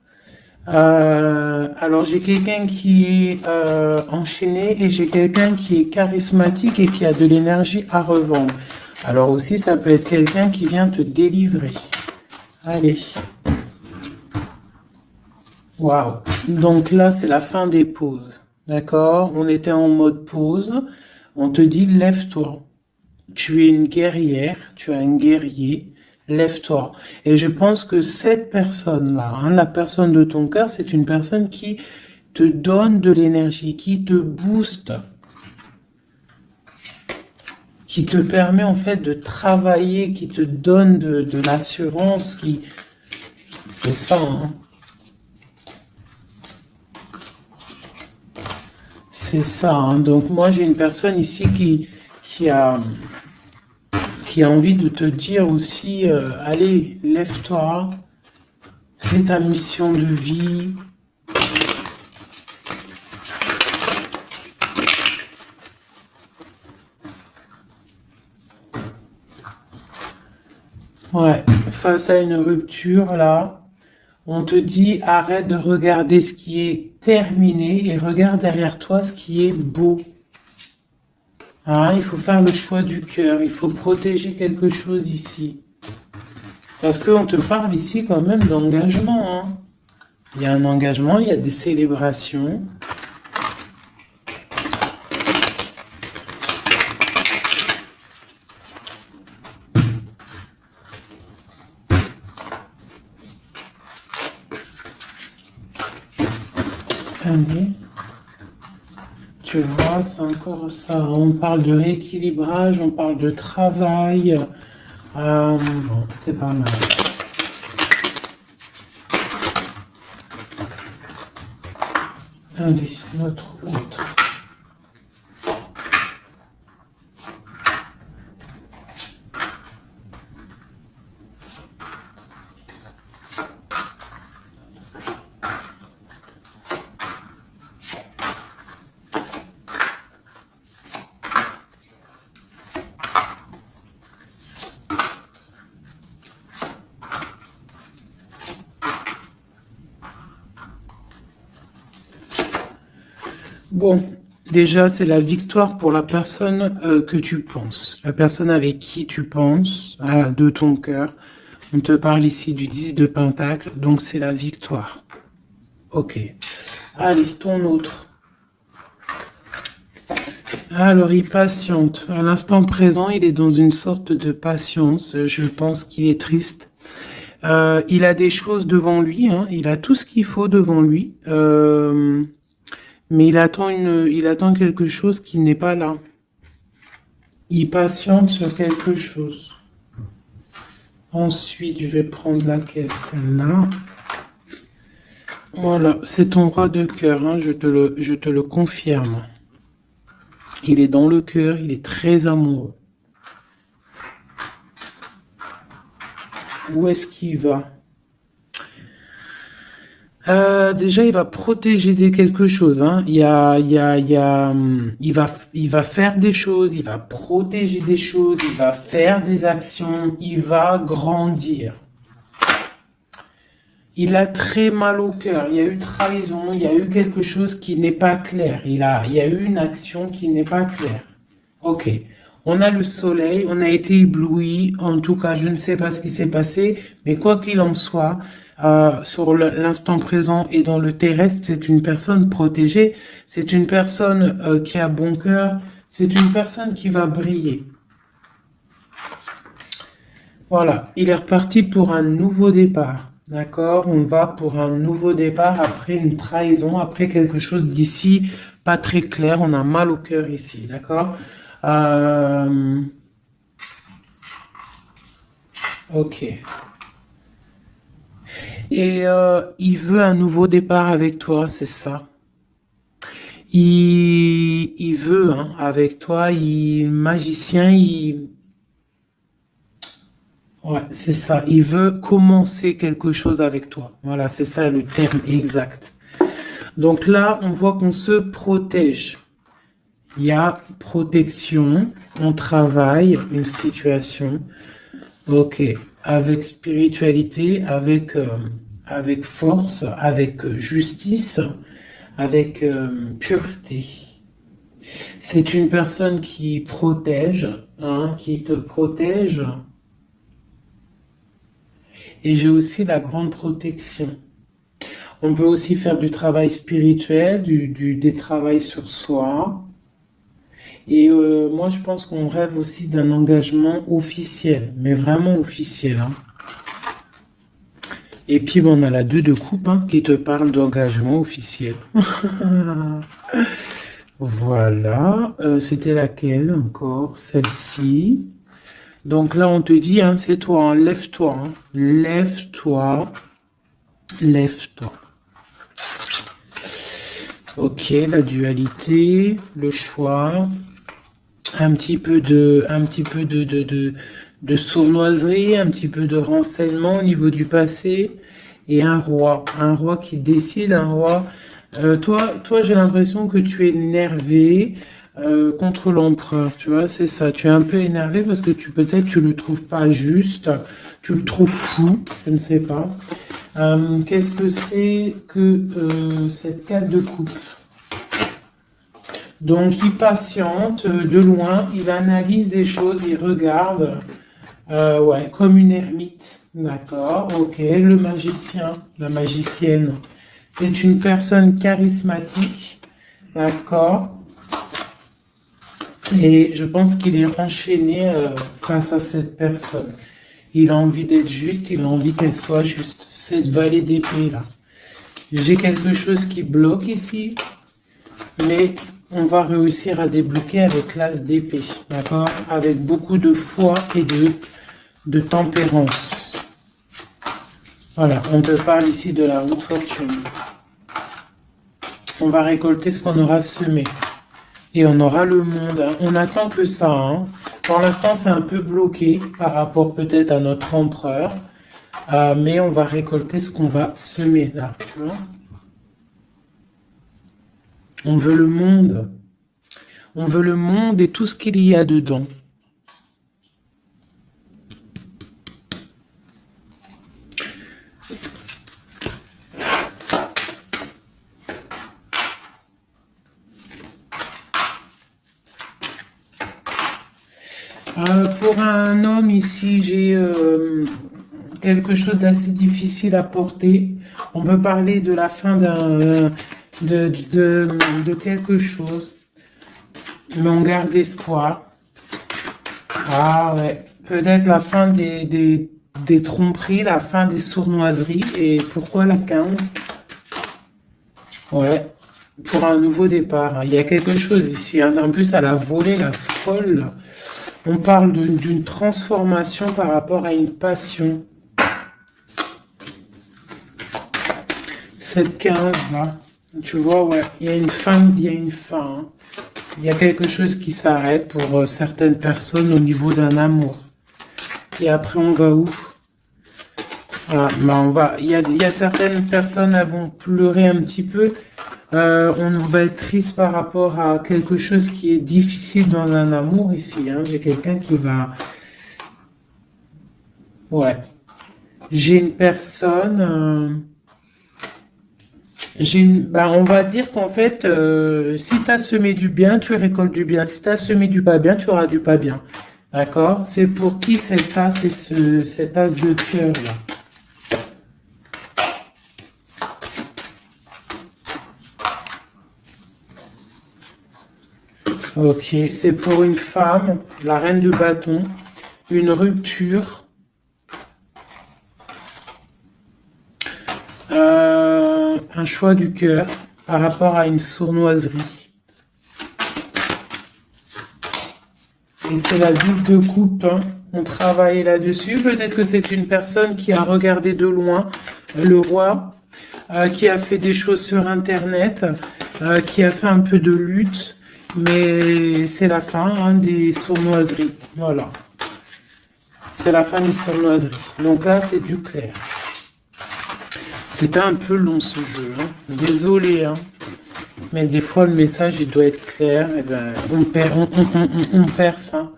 j'ai quelqu'un qui est enchaîné et j'ai quelqu'un qui est charismatique et qui a de l'énergie à revendre. Alors aussi, ça peut être quelqu'un qui vient te délivrer. Allez. Waouh. Donc là, c'est la fin des pauses. D'accord? On était en mode pause. On te dit, lève-toi. Tu es une guerrière, tu es un guerrier. Lève-toi. Et je pense que cette personne-là, hein, la personne de ton cœur, c'est une personne qui te donne de l'énergie, qui te booste, qui te permet en fait de travailler, qui te donne de l'assurance, qui... C'est ça, hein. C'est ça, hein. Donc moi j'ai une personne ici qui a envie de te dire aussi, allez, lève-toi, fais ta mission de vie. Ouais, face à une rupture, là, on te dit, arrête de regarder ce qui est terminé et regarde derrière toi ce qui est beau. Hein, il faut faire le choix du cœur, il faut protéger quelque chose ici. Parce qu'on te parle ici quand même d'engagement, hein. Il y a un engagement, il y a des célébrations. Allez. Tu vois, c'est encore ça. On parle de rééquilibrage, on parle de travail. Bon, c'est pas mal. Allez, notre autre. Bon, déjà, c'est la victoire pour la personne que tu penses. La personne avec qui tu penses, de ton cœur. On te parle ici du 10 de Pentacle, donc c'est la victoire. Ok. Allez, ton autre. Alors, il patiente. À l'instant présent, il est dans une sorte de patience. Je pense qu'il est triste. Il a des choses devant lui, hein. Il a tout ce qu'il faut devant lui. Mais il attend quelque chose qui n'est pas là. Il patiente sur quelque chose. Ensuite, je vais prendre laquelle, celle-là. Voilà, c'est ton roi de cœur, hein, je te le confirme. Il est dans le cœur, il est très amoureux. Où est-ce qu'il va? Déjà, il va protéger quelque chose, hein. Il va faire des choses, il va protéger des choses, il va faire des actions, il va grandir. Il a très mal au cœur. Il y a eu trahison, il y a eu quelque chose qui n'est pas clair. Il y a eu une action qui n'est pas claire. Ok. On a le soleil, on a été ébloui. En tout cas, je ne sais pas ce qui s'est passé, mais quoi qu'il en soit, sur l'instant présent et dans le terrestre, c'est une personne protégée. C'est une personne qui a bon cœur. C'est une personne qui va briller. Voilà. Il est reparti pour un nouveau départ. D'accord, on va pour un nouveau départ après une trahison, après quelque chose d'ici pas très clair. On a mal au cœur ici, d'accord. Ok. Et il veut un nouveau départ avec toi, c'est ça. Il veut, hein, avec toi, magicien, ouais, c'est ça. Il veut commencer quelque chose avec toi. Voilà, c'est ça le terme exact. Donc là, on voit qu'on se protège. Il y a protection, on travaille une situation. Ok, avec spiritualité, avec force, avec justice, avec pureté. C'est une personne qui protège, hein, qui te protège. Et j'ai aussi la grande protection. On peut aussi faire du travail spirituel, des travails sur soi. Et moi, je pense qu'on rêve aussi d'un engagement officiel, mais vraiment officiel, hein. Et puis, bon, on a la 2 de coupe, hein, qui te parle d'engagement officiel. Voilà. C'était laquelle encore? Celle-ci. Donc là, on te dit, hein, c'est toi, hein, lève-toi, hein. Lève-toi. Lève-toi. Ok, la dualité, le choix, un petit peu de sournoiserie, un petit peu de renseignement au niveau du passé, et un roi qui décide, un roi. Toi, j'ai l'impression que tu es énervé contre l'empereur, tu vois, c'est ça. Tu es un peu énervé parce que peut-être tu le trouves pas juste, tu le trouves fou, je ne sais pas. Qu'est-ce que c'est que cette 4 de coupe? Donc, il patiente de loin, il analyse des choses, il regarde, ouais, comme une ermite. D'accord, ok. Le magicien, la magicienne, c'est une personne charismatique. D'accord. Et je pense qu'il est enchaîné face à cette personne. Il a envie d'être juste, il a envie qu'elle soit juste. Cette vallée d'épée là. J'ai quelque chose qui bloque ici, mais on va réussir à débloquer avec l'as d'épée, d'accord? Avec beaucoup de foi et de tempérance. Voilà, on te parle ici de la haute fortune. On va récolter ce qu'on aura semé. Et on aura le monde. Hein. On n'attend que ça. Hein. Pour l'instant, c'est un peu bloqué par rapport peut-être à notre empereur. Mais on va récolter ce qu'on va semer là. Tu vois, on veut le monde. On veut le monde et tout ce qu'il y a dedans. Pour un homme ici, j'ai quelque chose d'assez difficile à porter. On peut parler de la fin de quelque chose, mais on garde espoir. Ah ouais, peut-être la fin des tromperies, la fin des sournoiseries. Et pourquoi la 15? Ouais, pour un nouveau départ. Hein. Il y a quelque chose ici. Hein. En plus, elle a volé la folle. On parle d'une transformation par rapport à une passion. Cette 15 là, tu vois, ouais, il y a une fin, il y a une fin. Hein. Il y a quelque chose qui s'arrête pour certaines personnes au niveau d'un amour. Et après, on va où? Voilà, ben il y a certaines personnes qui vont pleurer un petit peu. On va être triste par rapport à quelque chose qui est difficile dans un amour ici. Hein. J'ai quelqu'un qui va... Ouais. J'ai une personne... on va dire qu'en fait, si tu as semé du bien, tu récoltes du bien. Si tu as semé du pas bien, tu auras du pas bien. D'accord? C'est pour qui cette as et cet as de cœur là? Ok, c'est pour une femme, la reine de bâton, une rupture, un choix du cœur par rapport à une sournoiserie. Et c'est la 10 de coupe, hein. On travaille là-dessus. Peut-être que c'est une personne qui a regardé de loin le roi, qui a fait des choses sur Internet, qui a fait un peu de lutte. Mais c'est la fin hein, des sournoiseries. Voilà. C'est la fin des sournoiseries. Donc là, c'est du clair. C'était un peu long ce jeu. Hein. Désolé. Hein. Mais des fois, le message, il doit être clair. Et ben, on perd ça.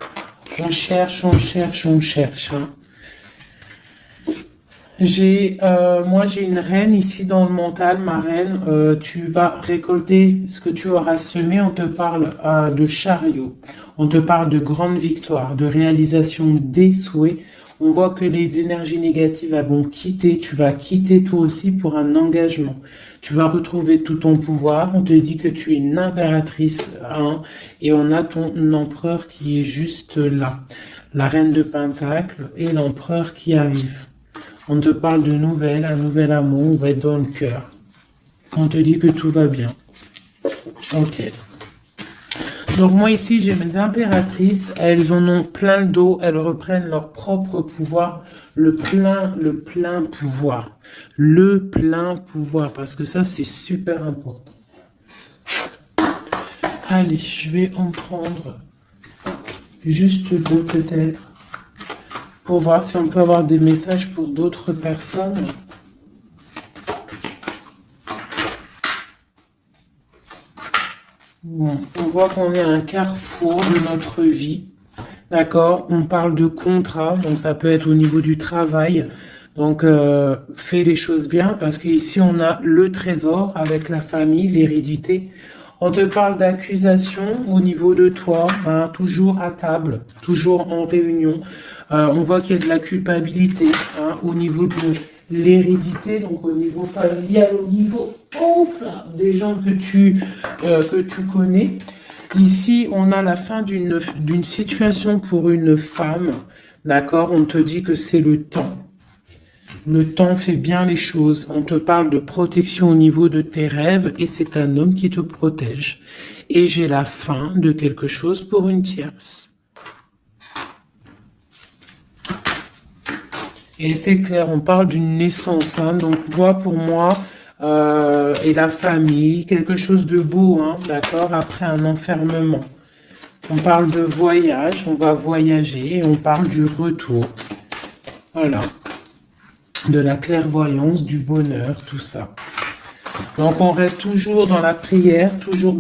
On cherche, on cherche, on cherche. Hein. Moi, j'ai une reine ici dans le mental, ma reine. Tu vas récolter ce que tu auras semé. On te parle de chariot. On te parle de grande victoire, de réalisation des souhaits. On voit que les énergies négatives elles vont quitter. Tu vas quitter toi aussi pour un engagement. Tu vas retrouver tout ton pouvoir. On te dit que tu es une impératrice. Hein, et on a ton empereur qui est juste là. La reine de Pentacle et l'empereur qui arrive. On te parle de nouvelles, un nouvel amour, on va être dans le cœur. On te dit que tout va bien. Ok. Donc moi ici, j'ai mes impératrices, elles en ont plein le dos, elles reprennent leur propre pouvoir, le plein pouvoir. Le plein pouvoir, parce que ça, c'est super important. Allez, je vais en prendre juste deux peut-être. Pour voir si on peut avoir des messages pour d'autres personnes. Bon, on voit qu'on est à un carrefour de notre vie. D'accord? On parle de contrat, donc ça peut être au niveau du travail. Donc, fais les choses bien, parce qu'ici, on a le trésor avec la famille, l'hérédité. On te parle d'accusation au niveau de toi, hein, toujours à table, toujours en réunion. On voit qu'il y a de la culpabilité hein, au niveau de l'hérédité, donc au niveau familial, au niveau des gens que tu connais. Ici, on a la fin d'une situation pour une femme, d'accord? On te dit que c'est le temps. Le temps fait bien les choses. On te parle de protection au niveau de tes rêves et c'est un homme qui te protège. Et j'ai la fin de quelque chose pour une tierce. Et c'est clair, on parle d'une naissance, hein, donc moi, pour moi, et la famille, quelque chose de beau, hein, d'accord, après un enfermement. On parle de voyage, on va voyager, et on parle du retour. Voilà. De la clairvoyance, du bonheur, tout ça. Donc on reste toujours dans la prière, toujours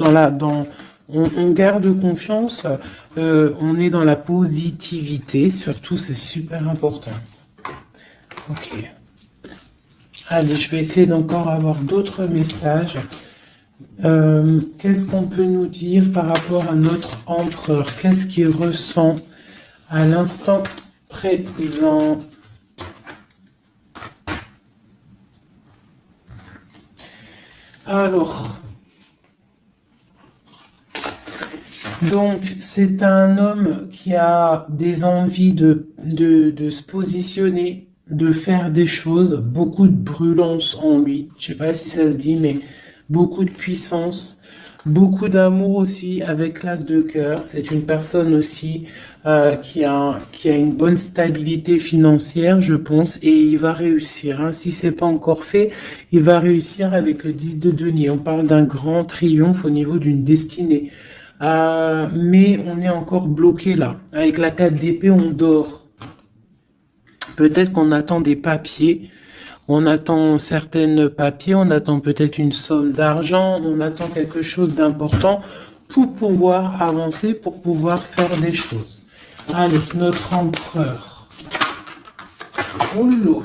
on garde confiance, on est dans la positivité, surtout c'est super important. Ok. Allez, je vais essayer d'encore avoir d'autres messages. Qu'est-ce qu'on peut nous dire par rapport à notre empereur? Qu'est-ce qu'il ressent à l'instant présent? Alors, donc c'est un homme qui a des envies de se positionner, de faire des choses, beaucoup de brûlance en lui. Je sais pas si ça se dit, mais beaucoup de puissance, beaucoup d'amour aussi avec l'as de cœur. C'est une personne aussi qui a une bonne stabilité financière, je pense, et il va réussir. Hein. Si c'est pas encore fait, il va réussir avec le 10 de denier. On parle d'un grand triomphe au niveau d'une destinée. Mais on est encore bloqué là. Avec la 4 d'épée, on dort. Peut-être qu'on attend des papiers, on attend certains papiers, on attend peut-être une somme d'argent, on attend quelque chose d'important pour pouvoir avancer, pour pouvoir faire des choses. Allez, notre empereur. Oh là.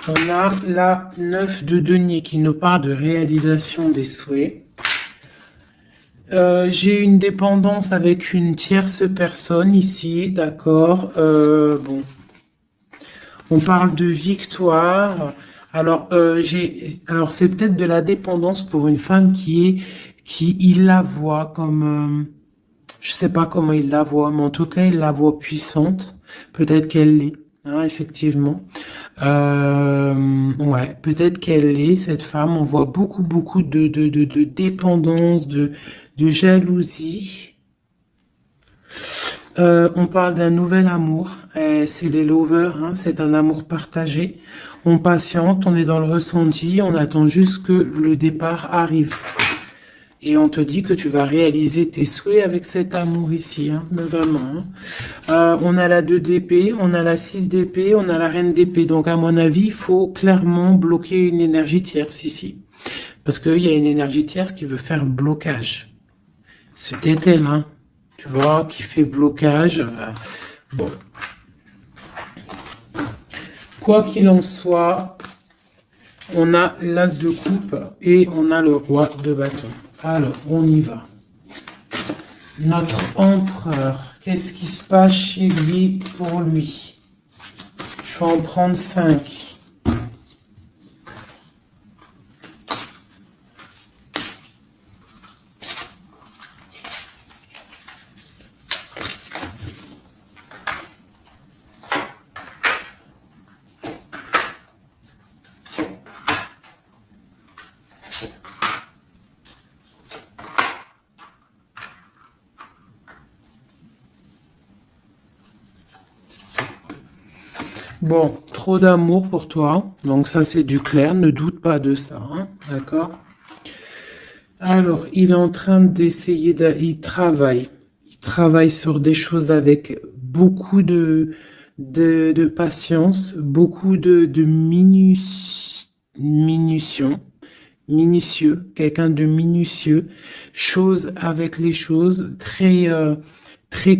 On a la 9 de denier qui nous parle de réalisation des souhaits. J'ai une dépendance avec une tierce personne ici, d'accord. Bon, on parle de victoire. Alors, c'est peut-être de la dépendance pour une femme qui il la voit comme, je sais pas comment il la voit, mais en tout cas, il la voit puissante. Peut-être qu'elle l'est, hein, effectivement. Ouais, peut-être qu'elle est cette femme. On voit beaucoup de dépendance, de jalousie. On parle d'un nouvel amour. C'est les lovers, hein, c'est un amour partagé. On patiente, on est dans le ressenti, on attend juste que le départ arrive. Et on te dit que tu vas réaliser tes souhaits avec cet amour ici, hein, vraiment. On a la 2 d'épée, on a la 6 d'épée, on a la reine d'épée. Donc à mon avis, il faut clairement bloquer une énergie tierce ici. Parce qu'il y a une énergie tierce qui veut faire blocage. C'était elle, hein, tu vois, qui fait blocage. Bon. Quoi qu'il en soit, on a l'as de coupe et on a le roi de bâton. Alors, on y va. Notre empereur, qu'est-ce qui se passe chez lui pour lui? Je vais en prendre 5. Bon, trop d'amour pour toi. Donc ça, c'est du clair. Ne doute pas de ça. Hein, d'accord? Alors, il est en train d'essayer il travaille. Il travaille sur des choses avec beaucoup de patience, beaucoup de minutieux, quelqu'un de minutieux, chose avec les choses, très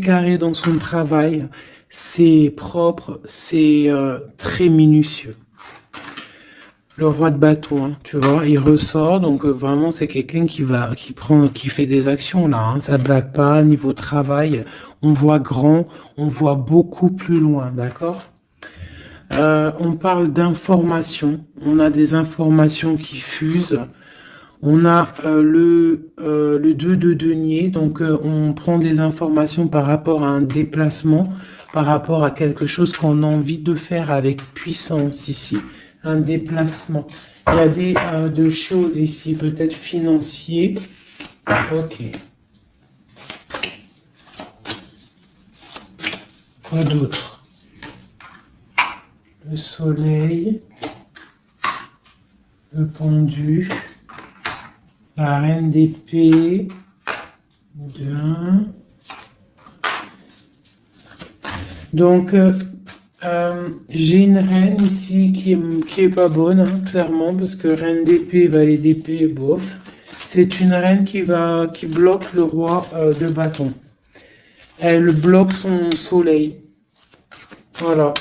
carré dans son travail. C'est propre, c'est très minutieux. Le roi de bâton, hein, tu vois, il ressort, donc vraiment c'est quelqu'un qui fait des actions là, hein, ça blague pas, niveau travail, on voit grand, on voit beaucoup plus loin, d'accord? On parle d'informations, on a des informations qui fusent, On a le 2 de denier, donc on prend des informations par rapport à un déplacement, par rapport à quelque chose qu'on a envie de faire avec puissance ici, un déplacement. Il y a de choses ici, peut-être financiers. Ok. Quoi d'autre? Le soleil, le pendu, la reine d'épée, bien. Donc, j'ai une reine ici qui est pas bonne, hein, clairement, parce que reine d'épée, valet d'épée, bof. C'est une reine qui bloque le roi de bâton. Elle bloque son soleil. Voilà.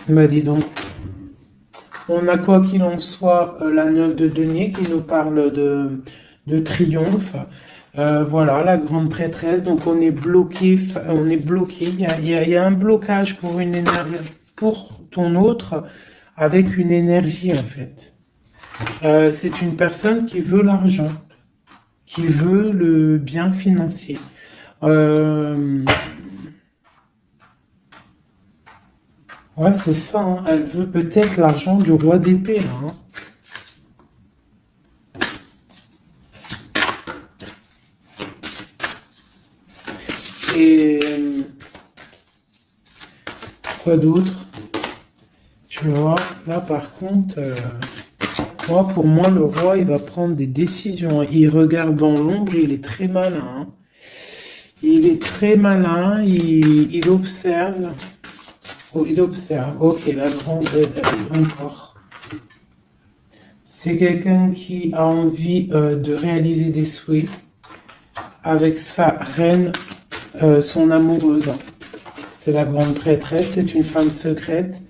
Bah dis donc. On a quoi qu'il en soit la 9 de denier qui nous parle de triomphe. Voilà, la grande prêtresse. Donc on est bloqué, on est bloqué. Il y a un blocage pour une énergie, pour ton autre, avec une énergie en fait. C'est une personne qui veut l'argent, qui veut le bien financier. Euh, ouais, c'est ça, hein. Elle veut peut-être l'argent du roi d'épée, là, hein. Et quoi d'autre? Tu vois, là par contre, moi, pour moi, le roi, il va prendre des décisions. Il regarde dans l'ombre, il est très malin, hein. Il est très malin, il observe. Oh, il observe. Ok, la grande encore. C'est quelqu'un qui a envie de réaliser des souhaits avec sa reine, son amoureuse. C'est la grande prêtresse, c'est une femme secrète.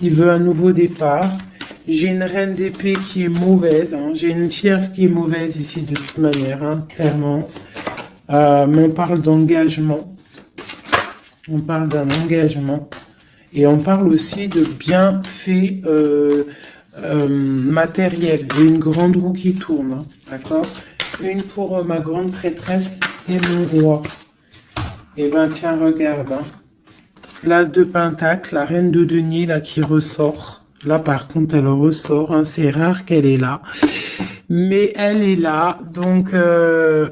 Il veut un nouveau départ. J'ai une reine d'épée qui est mauvaise, hein. J'ai une tierce qui est mauvaise ici de toute manière, hein, clairement. Mais on parle d'engagement. On parle d'un engagement. Et on parle aussi de bienfaits matériels. Il y a une grande roue qui tourne, hein, d'accord? Une pour ma grande prêtresse et mon roi. Eh ben tiens, regarde, hein. L'as de pentacle, la reine de denier là qui ressort. Là par contre elle ressort, hein. C'est rare qu'elle est là. Mais elle est là, donc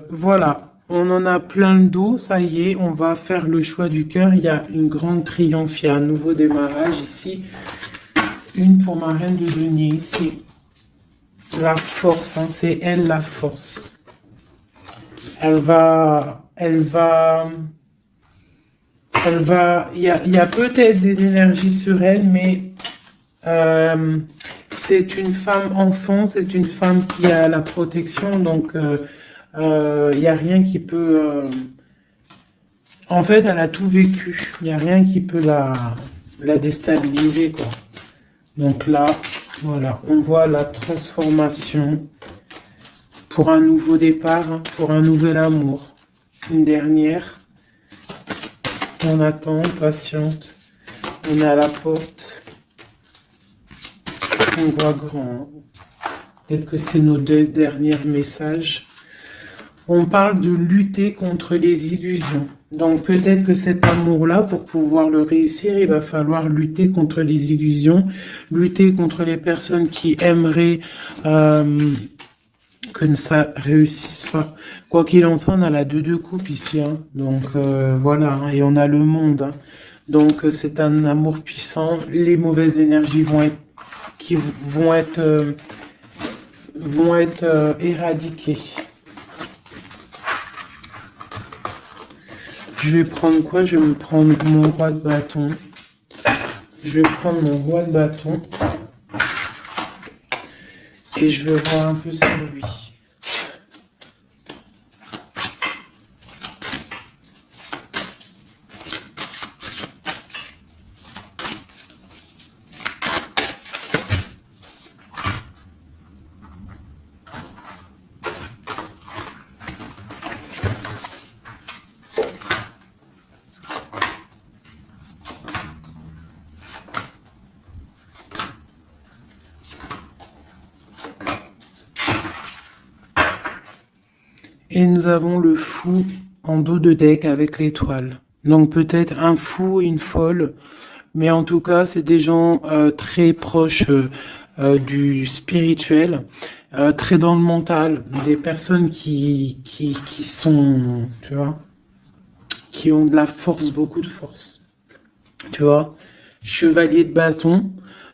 voilà. On en a plein le dos, ça y est, on va faire le choix du cœur. Il y a une grande triomphe, il y a un nouveau démarrage ici. Une pour ma reine de denier ici. La force, hein, c'est elle la force. Il y a peut-être des énergies sur elle, mais c'est une femme enfant, c'est une femme qui a la protection, donc il n'y a rien qui peut... En fait, elle a tout vécu. Il n'y a rien qui peut la déstabiliser, quoi. Donc là, voilà, on voit la transformation pour un nouveau départ, hein, pour un nouvel amour. Une dernière. On attend, on patiente. On est à la porte. On voit grand. Peut-être que c'est nos deux derniers messages. On parle de lutter contre les illusions. Donc peut-être que cet amour-là, pour pouvoir le réussir, il va falloir lutter contre les illusions, lutter contre les personnes qui aimeraient que ça réussisse pas. Quoi qu'il en soit, on a la 2 de coupe ici, hein. Donc voilà, hein, et on a le monde, hein. Donc c'est un amour puissant. Les mauvaises énergies vont être éradiquées. Je vais prendre quoi? Je vais me prendre mon roi de bâton. Je vais prendre mon roi de bâton. Et je vais voir un peu sur lui. Et nous avons le fou en dos de deck avec l'étoile. Donc peut-être un fou et une folle, mais en tout cas, c'est des gens très proches du spirituel, très dans le mental, des personnes qui sont, tu vois, qui ont de la force, beaucoup de force, tu vois. Chevalier de bâton,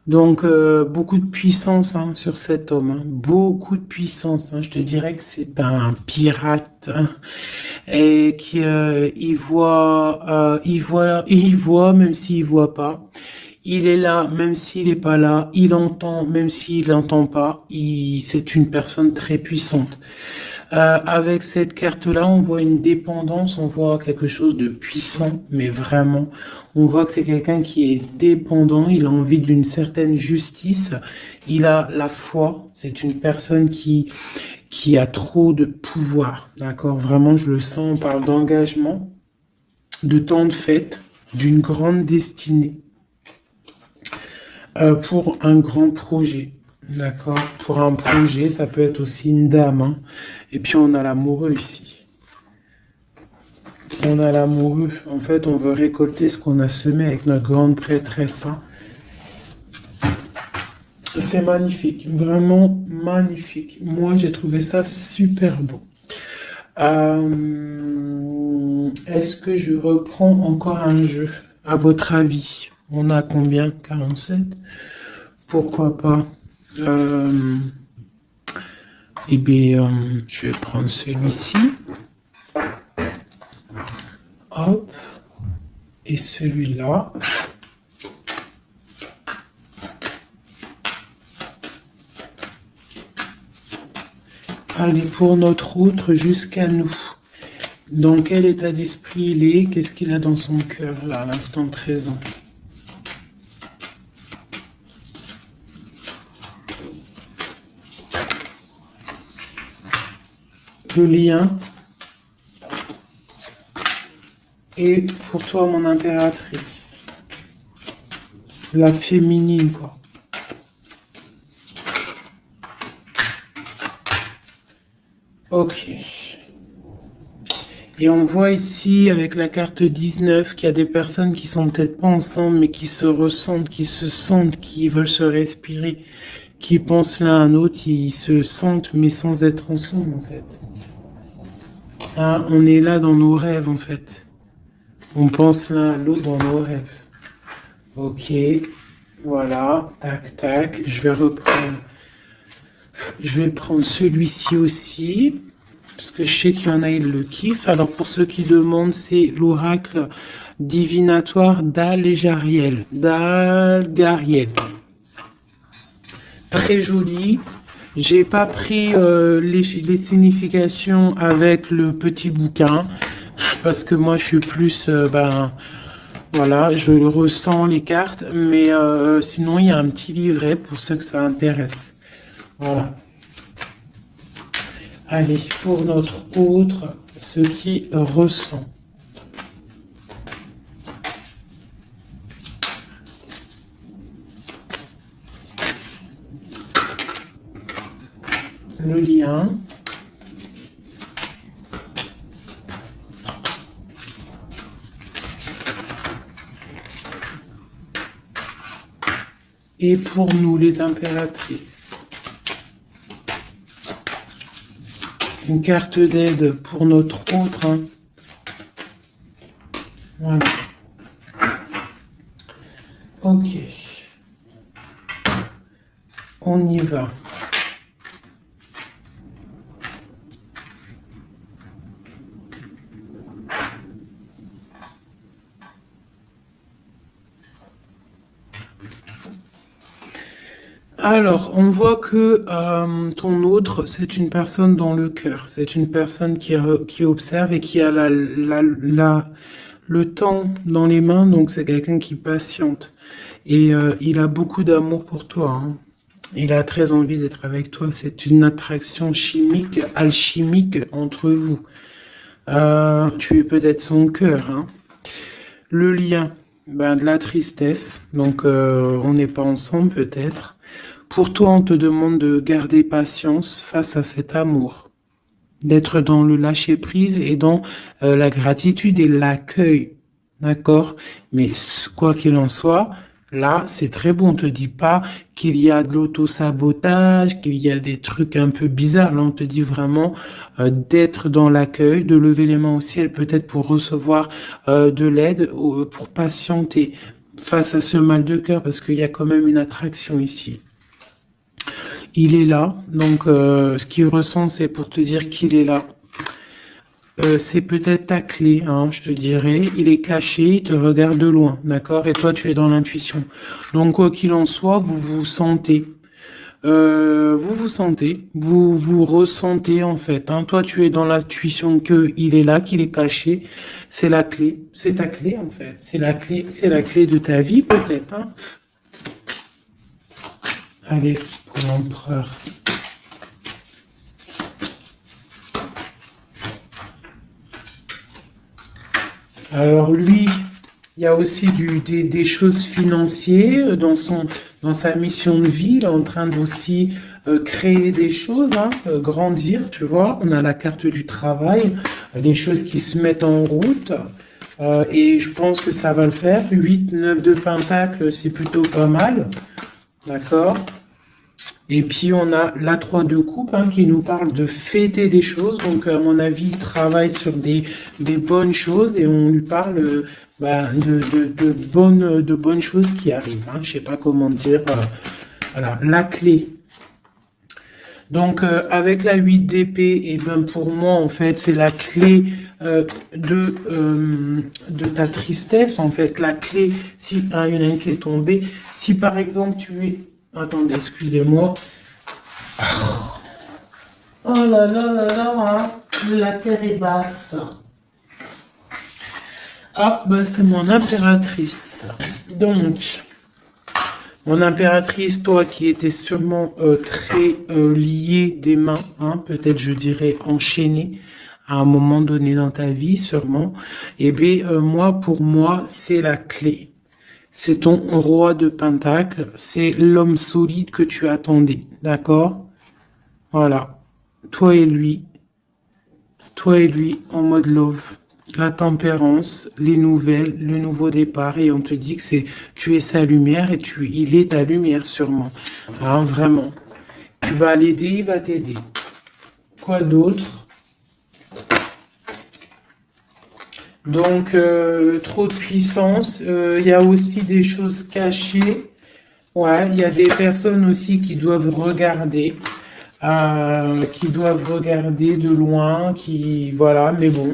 donc beaucoup de puissance hein, sur cet homme, hein. Beaucoup de puissance. Hein. Je te dirais que c'est un pirate hein, et qui il voit même s'il voit pas. Il est là même s'il est pas là. Il entend même s'il n'entend pas. C'est une personne très puissante. Avec cette carte-là, on voit une dépendance, on voit quelque chose de puissant, mais vraiment, on voit que c'est quelqu'un qui est dépendant, il a envie d'une certaine justice, il a la foi, c'est une personne qui a trop de pouvoir, d'accord? Vraiment, je le sens, on parle d'engagement, de temps de fête, d'une grande destinée, pour un grand projet. D'accord. Pour un projet, ça peut être aussi une dame. Hein. Et puis on a l'amoureux ici. On a l'amoureux. En fait, on veut récolter ce qu'on a semé avec notre grande prêtresse. Hein. C'est magnifique. Vraiment magnifique. Moi, j'ai trouvé ça super beau. Est-ce que je reprends encore un jeu? À votre avis, on a combien? 47? Pourquoi pas? Eh bien, je vais prendre celui-ci. Hop. Et celui-là. Allez, pour notre autre jusqu'à nous. Dans quel état d'esprit il est? Qu'est-ce qu'il a dans son cœur, là, à l'instant présent? Le lien. Et pour toi, mon impératrice. La féminine, quoi. Ok. Et on voit ici, avec la carte 19, qu'il y a des personnes qui sont peut-être pas ensemble, mais qui se ressentent, qui se sentent, qui veulent se respirer, qui pensent l'un à l'autre, ils se sentent, mais sans être ensemble, en fait. Ah, on est là dans nos rêves, en fait. On pense l'un à l'autre dans nos rêves. Ok, voilà, tac, tac. Je vais prendre celui-ci aussi, parce que je sais qu'il y en a, ils le kiffent. Alors, pour ceux qui demandent, c'est l'oracle divinatoire d'Al-Gariel. D'Al-Gariel. Très joli. J'ai pas pris les significations avec le petit bouquin, parce que moi, je suis plus... voilà, je ressens les cartes, mais sinon, il y a un petit livret pour ceux que ça intéresse. Voilà. Allez, pour notre autre, ce qui ressent. Le lien. Et pour nous, les impératrices. Une carte d'aide pour notre autre. Hein. Voilà. Ok. On y va. Alors, on voit que ton autre, c'est une personne dans le cœur. C'est une personne qui observe et qui a le temps dans les mains. Donc, c'est quelqu'un qui patiente. Et il a beaucoup d'amour pour toi. Hein. Il a très envie d'être avec toi. C'est une attraction chimique, alchimique entre vous. Tu es peut-être son cœur. Hein. Le lien, de la tristesse. Donc, on n'est pas ensemble peut-être. Pour toi, on te demande de garder patience face à cet amour. d'être dans le lâcher-prise et dans la gratitude et l'accueil, d'accord? Mais quoi qu'il en soit, là, c'est très bon. On te dit pas qu'il y a de l'auto-sabotage, qu'il y a des trucs un peu bizarres. Là, on te dit vraiment d'être dans l'accueil, de lever les mains au ciel, peut-être pour recevoir de l'aide, pour patienter face à ce mal de cœur, parce qu'il y a quand même une attraction ici. Il est là, donc ce qu'il ressent, c'est pour te dire qu'il est là. C'est peut-être ta clé, hein, je te dirais. Il est caché, il te regarde de loin, d'accord? Et toi, tu es dans l'intuition. Donc, quoi qu'il en soit, vous vous sentez. Vous vous ressentez en fait. Hein. Toi, tu es dans l'intuition que il est là, qu'il est caché. C'est la clé. C'est ta clé en fait. C'est la clé de ta vie peut-être. Hein. Allez, pour l'empereur. Alors lui, il y a aussi des choses financières dans sa mission de vie. Il est en train d'aussi créer des choses, hein, grandir, tu vois. On a la carte du travail, des choses qui se mettent en route. Et je pense que ça va le faire. 8, 9 de Pentacle, c'est plutôt pas mal. D'accord? Et puis on a la 3 de coupe hein, qui nous parle de fêter des choses. Donc à mon avis, il travaille sur des bonnes choses et on lui parle de bonnes choses qui arrivent. Hein. Je sais pas comment dire. Voilà, la clé. Donc avec la 8 d'épée, et ben pour moi en fait c'est la clé de ta tristesse. En fait la clé, si il y en a une qui est tombée, si par exemple tu es attendez, excusez-moi. Oh là là là là, hein. La terre est basse. Ah, bah c'est mon impératrice. Donc, mon impératrice, toi qui étais sûrement très liée des mains, hein, peut-être je dirais enchaînée à un moment donné dans ta vie, sûrement. Eh bien, pour moi, c'est la clé. C'est ton roi de pentacle, c'est l'homme solide que tu attendais, d'accord? Voilà, toi et lui en mode love, la tempérance, les nouvelles, le nouveau départ, et on te dit que tu es sa lumière et il est ta lumière sûrement, hein, vraiment. Tu vas l'aider, il va t'aider. Quoi d'autre? Donc, trop de puissance. Il y a aussi des choses cachées. Ouais, il y a des personnes aussi qui doivent regarder de loin, voilà. Mais bon,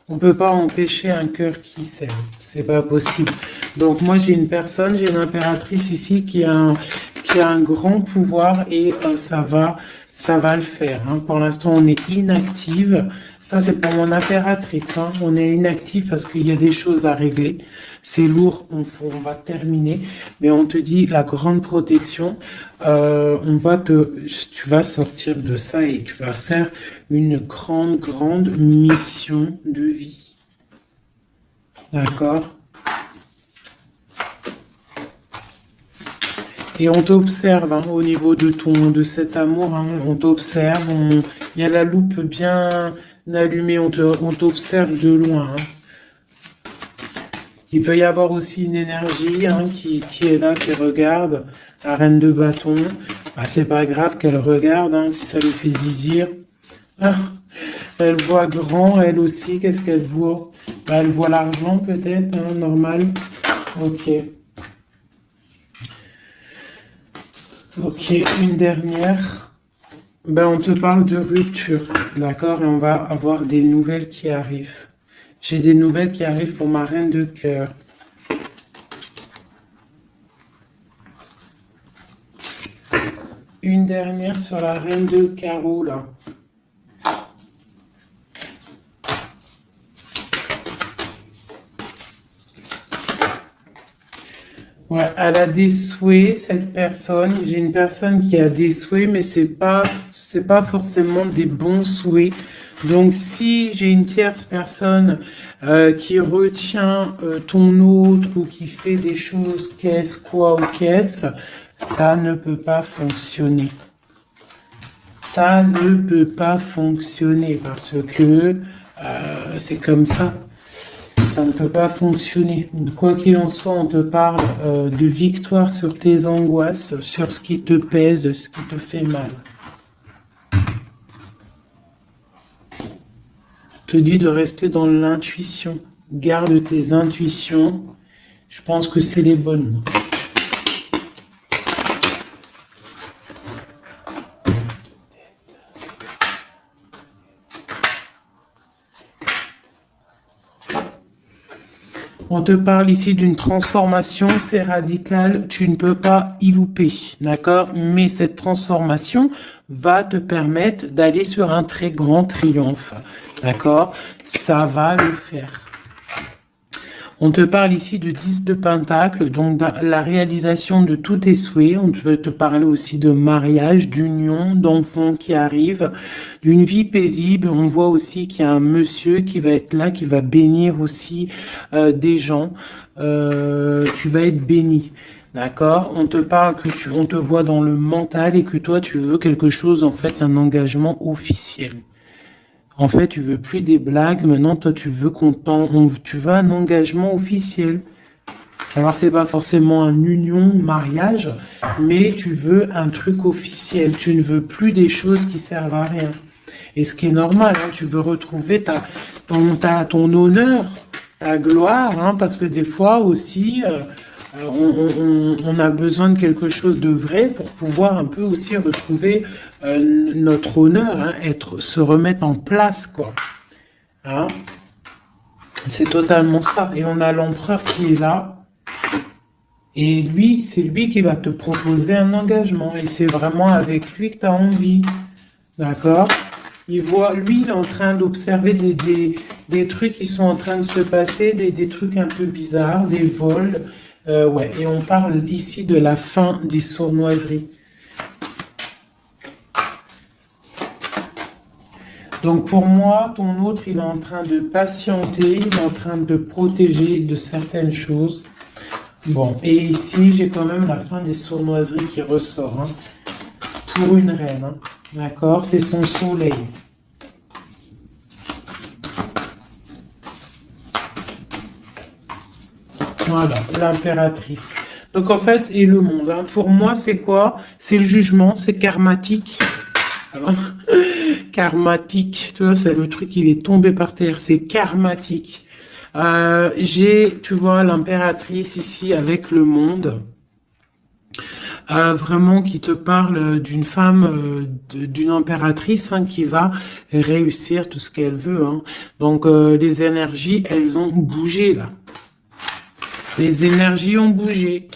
on peut pas empêcher un cœur qui s'aime. C'est pas possible. Donc moi, j'ai une impératrice ici qui a un grand pouvoir et ça va le faire. Hein. Pour l'instant, on est inactive. Ça, c'est pour mon impératrice. Hein. On est inactive parce qu'il y a des choses à régler. C'est lourd, on va terminer. Mais on te dit la grande protection. Tu vas sortir de ça et tu vas faire une grande mission de vie. D'accord? Et on t'observe hein, au niveau de cet amour. Hein, on t'observe. Il y a la loupe bien allumée. On t'observe de loin. Hein. Il peut y avoir aussi une énergie hein, qui est là, qui regarde. La reine de bâton. Bah, c'est pas grave qu'elle regarde, hein, si ça lui fait zizir. Ah, elle voit grand, elle aussi. Qu'est-ce qu'elle voit? Bah, elle voit l'argent peut-être, hein, normal. Ok. Ok, une dernière. Ben, on te parle de rupture, d'accord? Et on va avoir des nouvelles qui arrivent. J'ai des nouvelles qui arrivent pour ma reine de cœur. Une dernière sur la reine de carreau, là. Ouais, elle a des souhaits, cette personne. J'ai une personne qui a des souhaits, mais c'est pas forcément des bons souhaits. Donc, si j'ai une tierce personne qui retient ton autre ou qui fait des choses qu'est-ce, quoi ou qu'est-ce, ça ne peut pas fonctionner. Ça ne peut pas fonctionner parce que c'est comme ça. Ça ne peut pas fonctionner. Quoi qu'il en soit, on te parle de victoire sur tes angoisses, sur ce qui te pèse, ce qui te fait mal. Te dit de rester dans l'intuition. Garde tes intuitions. Je pense que c'est les bonnes. On te parle ici d'une transformation, c'est radical, tu ne peux pas y louper, d'accord? Mais cette transformation va te permettre d'aller sur un très grand triomphe, d'accord? Ça va le faire. On te parle ici du 10 de Pentacle, donc la réalisation de tous tes souhaits. On peut te parler aussi de mariage, d'union, d'enfants qui arrivent, d'une vie paisible. On voit aussi qu'il y a un monsieur qui va être là, qui va bénir aussi des gens. Tu vas être béni. D'accord? On te parle on te voit dans le mental et que toi, tu veux quelque chose, en fait, un engagement officiel. En fait, tu veux plus des blagues. Maintenant, toi, tu veux tu veux un engagement officiel. Alors, c'est pas forcément un union, mariage, mais tu veux un truc officiel. Tu ne veux plus des choses qui servent à rien. Et ce qui est normal, hein, tu veux retrouver ton honneur, ta gloire, hein, parce que des fois aussi, on a besoin de quelque chose de vrai pour pouvoir un peu aussi retrouver notre honneur, hein, se remettre en place, quoi. Hein? C'est totalement ça. Et on a l'empereur qui est là. Et lui, c'est lui qui va te proposer un engagement. Et c'est vraiment avec lui que tu as envie. D'accord? Lui, il est en train d'observer des trucs qui sont en train de se passer, des trucs un peu bizarres, des vols. Ouais, et on parle ici de la fin des sournoiseries. Donc pour moi, ton autre, il est en train de patienter, il est en train de protéger de certaines choses. Bon, et ici, j'ai quand même la fin des sournoiseries qui ressort, hein, pour une reine, hein, d'accord? C'est son soleil. Voilà, l'impératrice. Donc en fait, et le monde, hein, pour moi, c'est quoi? C'est le jugement, c'est karmatique. Alors, karmatique, tu vois, c'est le truc, il est tombé par terre, c'est karmatique. Tu vois, l'impératrice ici avec le monde. Vraiment qui te parle d'une femme, d'une impératrice, hein, qui va réussir tout ce qu'elle veut. Hein. Donc les énergies, elles ont bougé là. Les énergies ont bougé.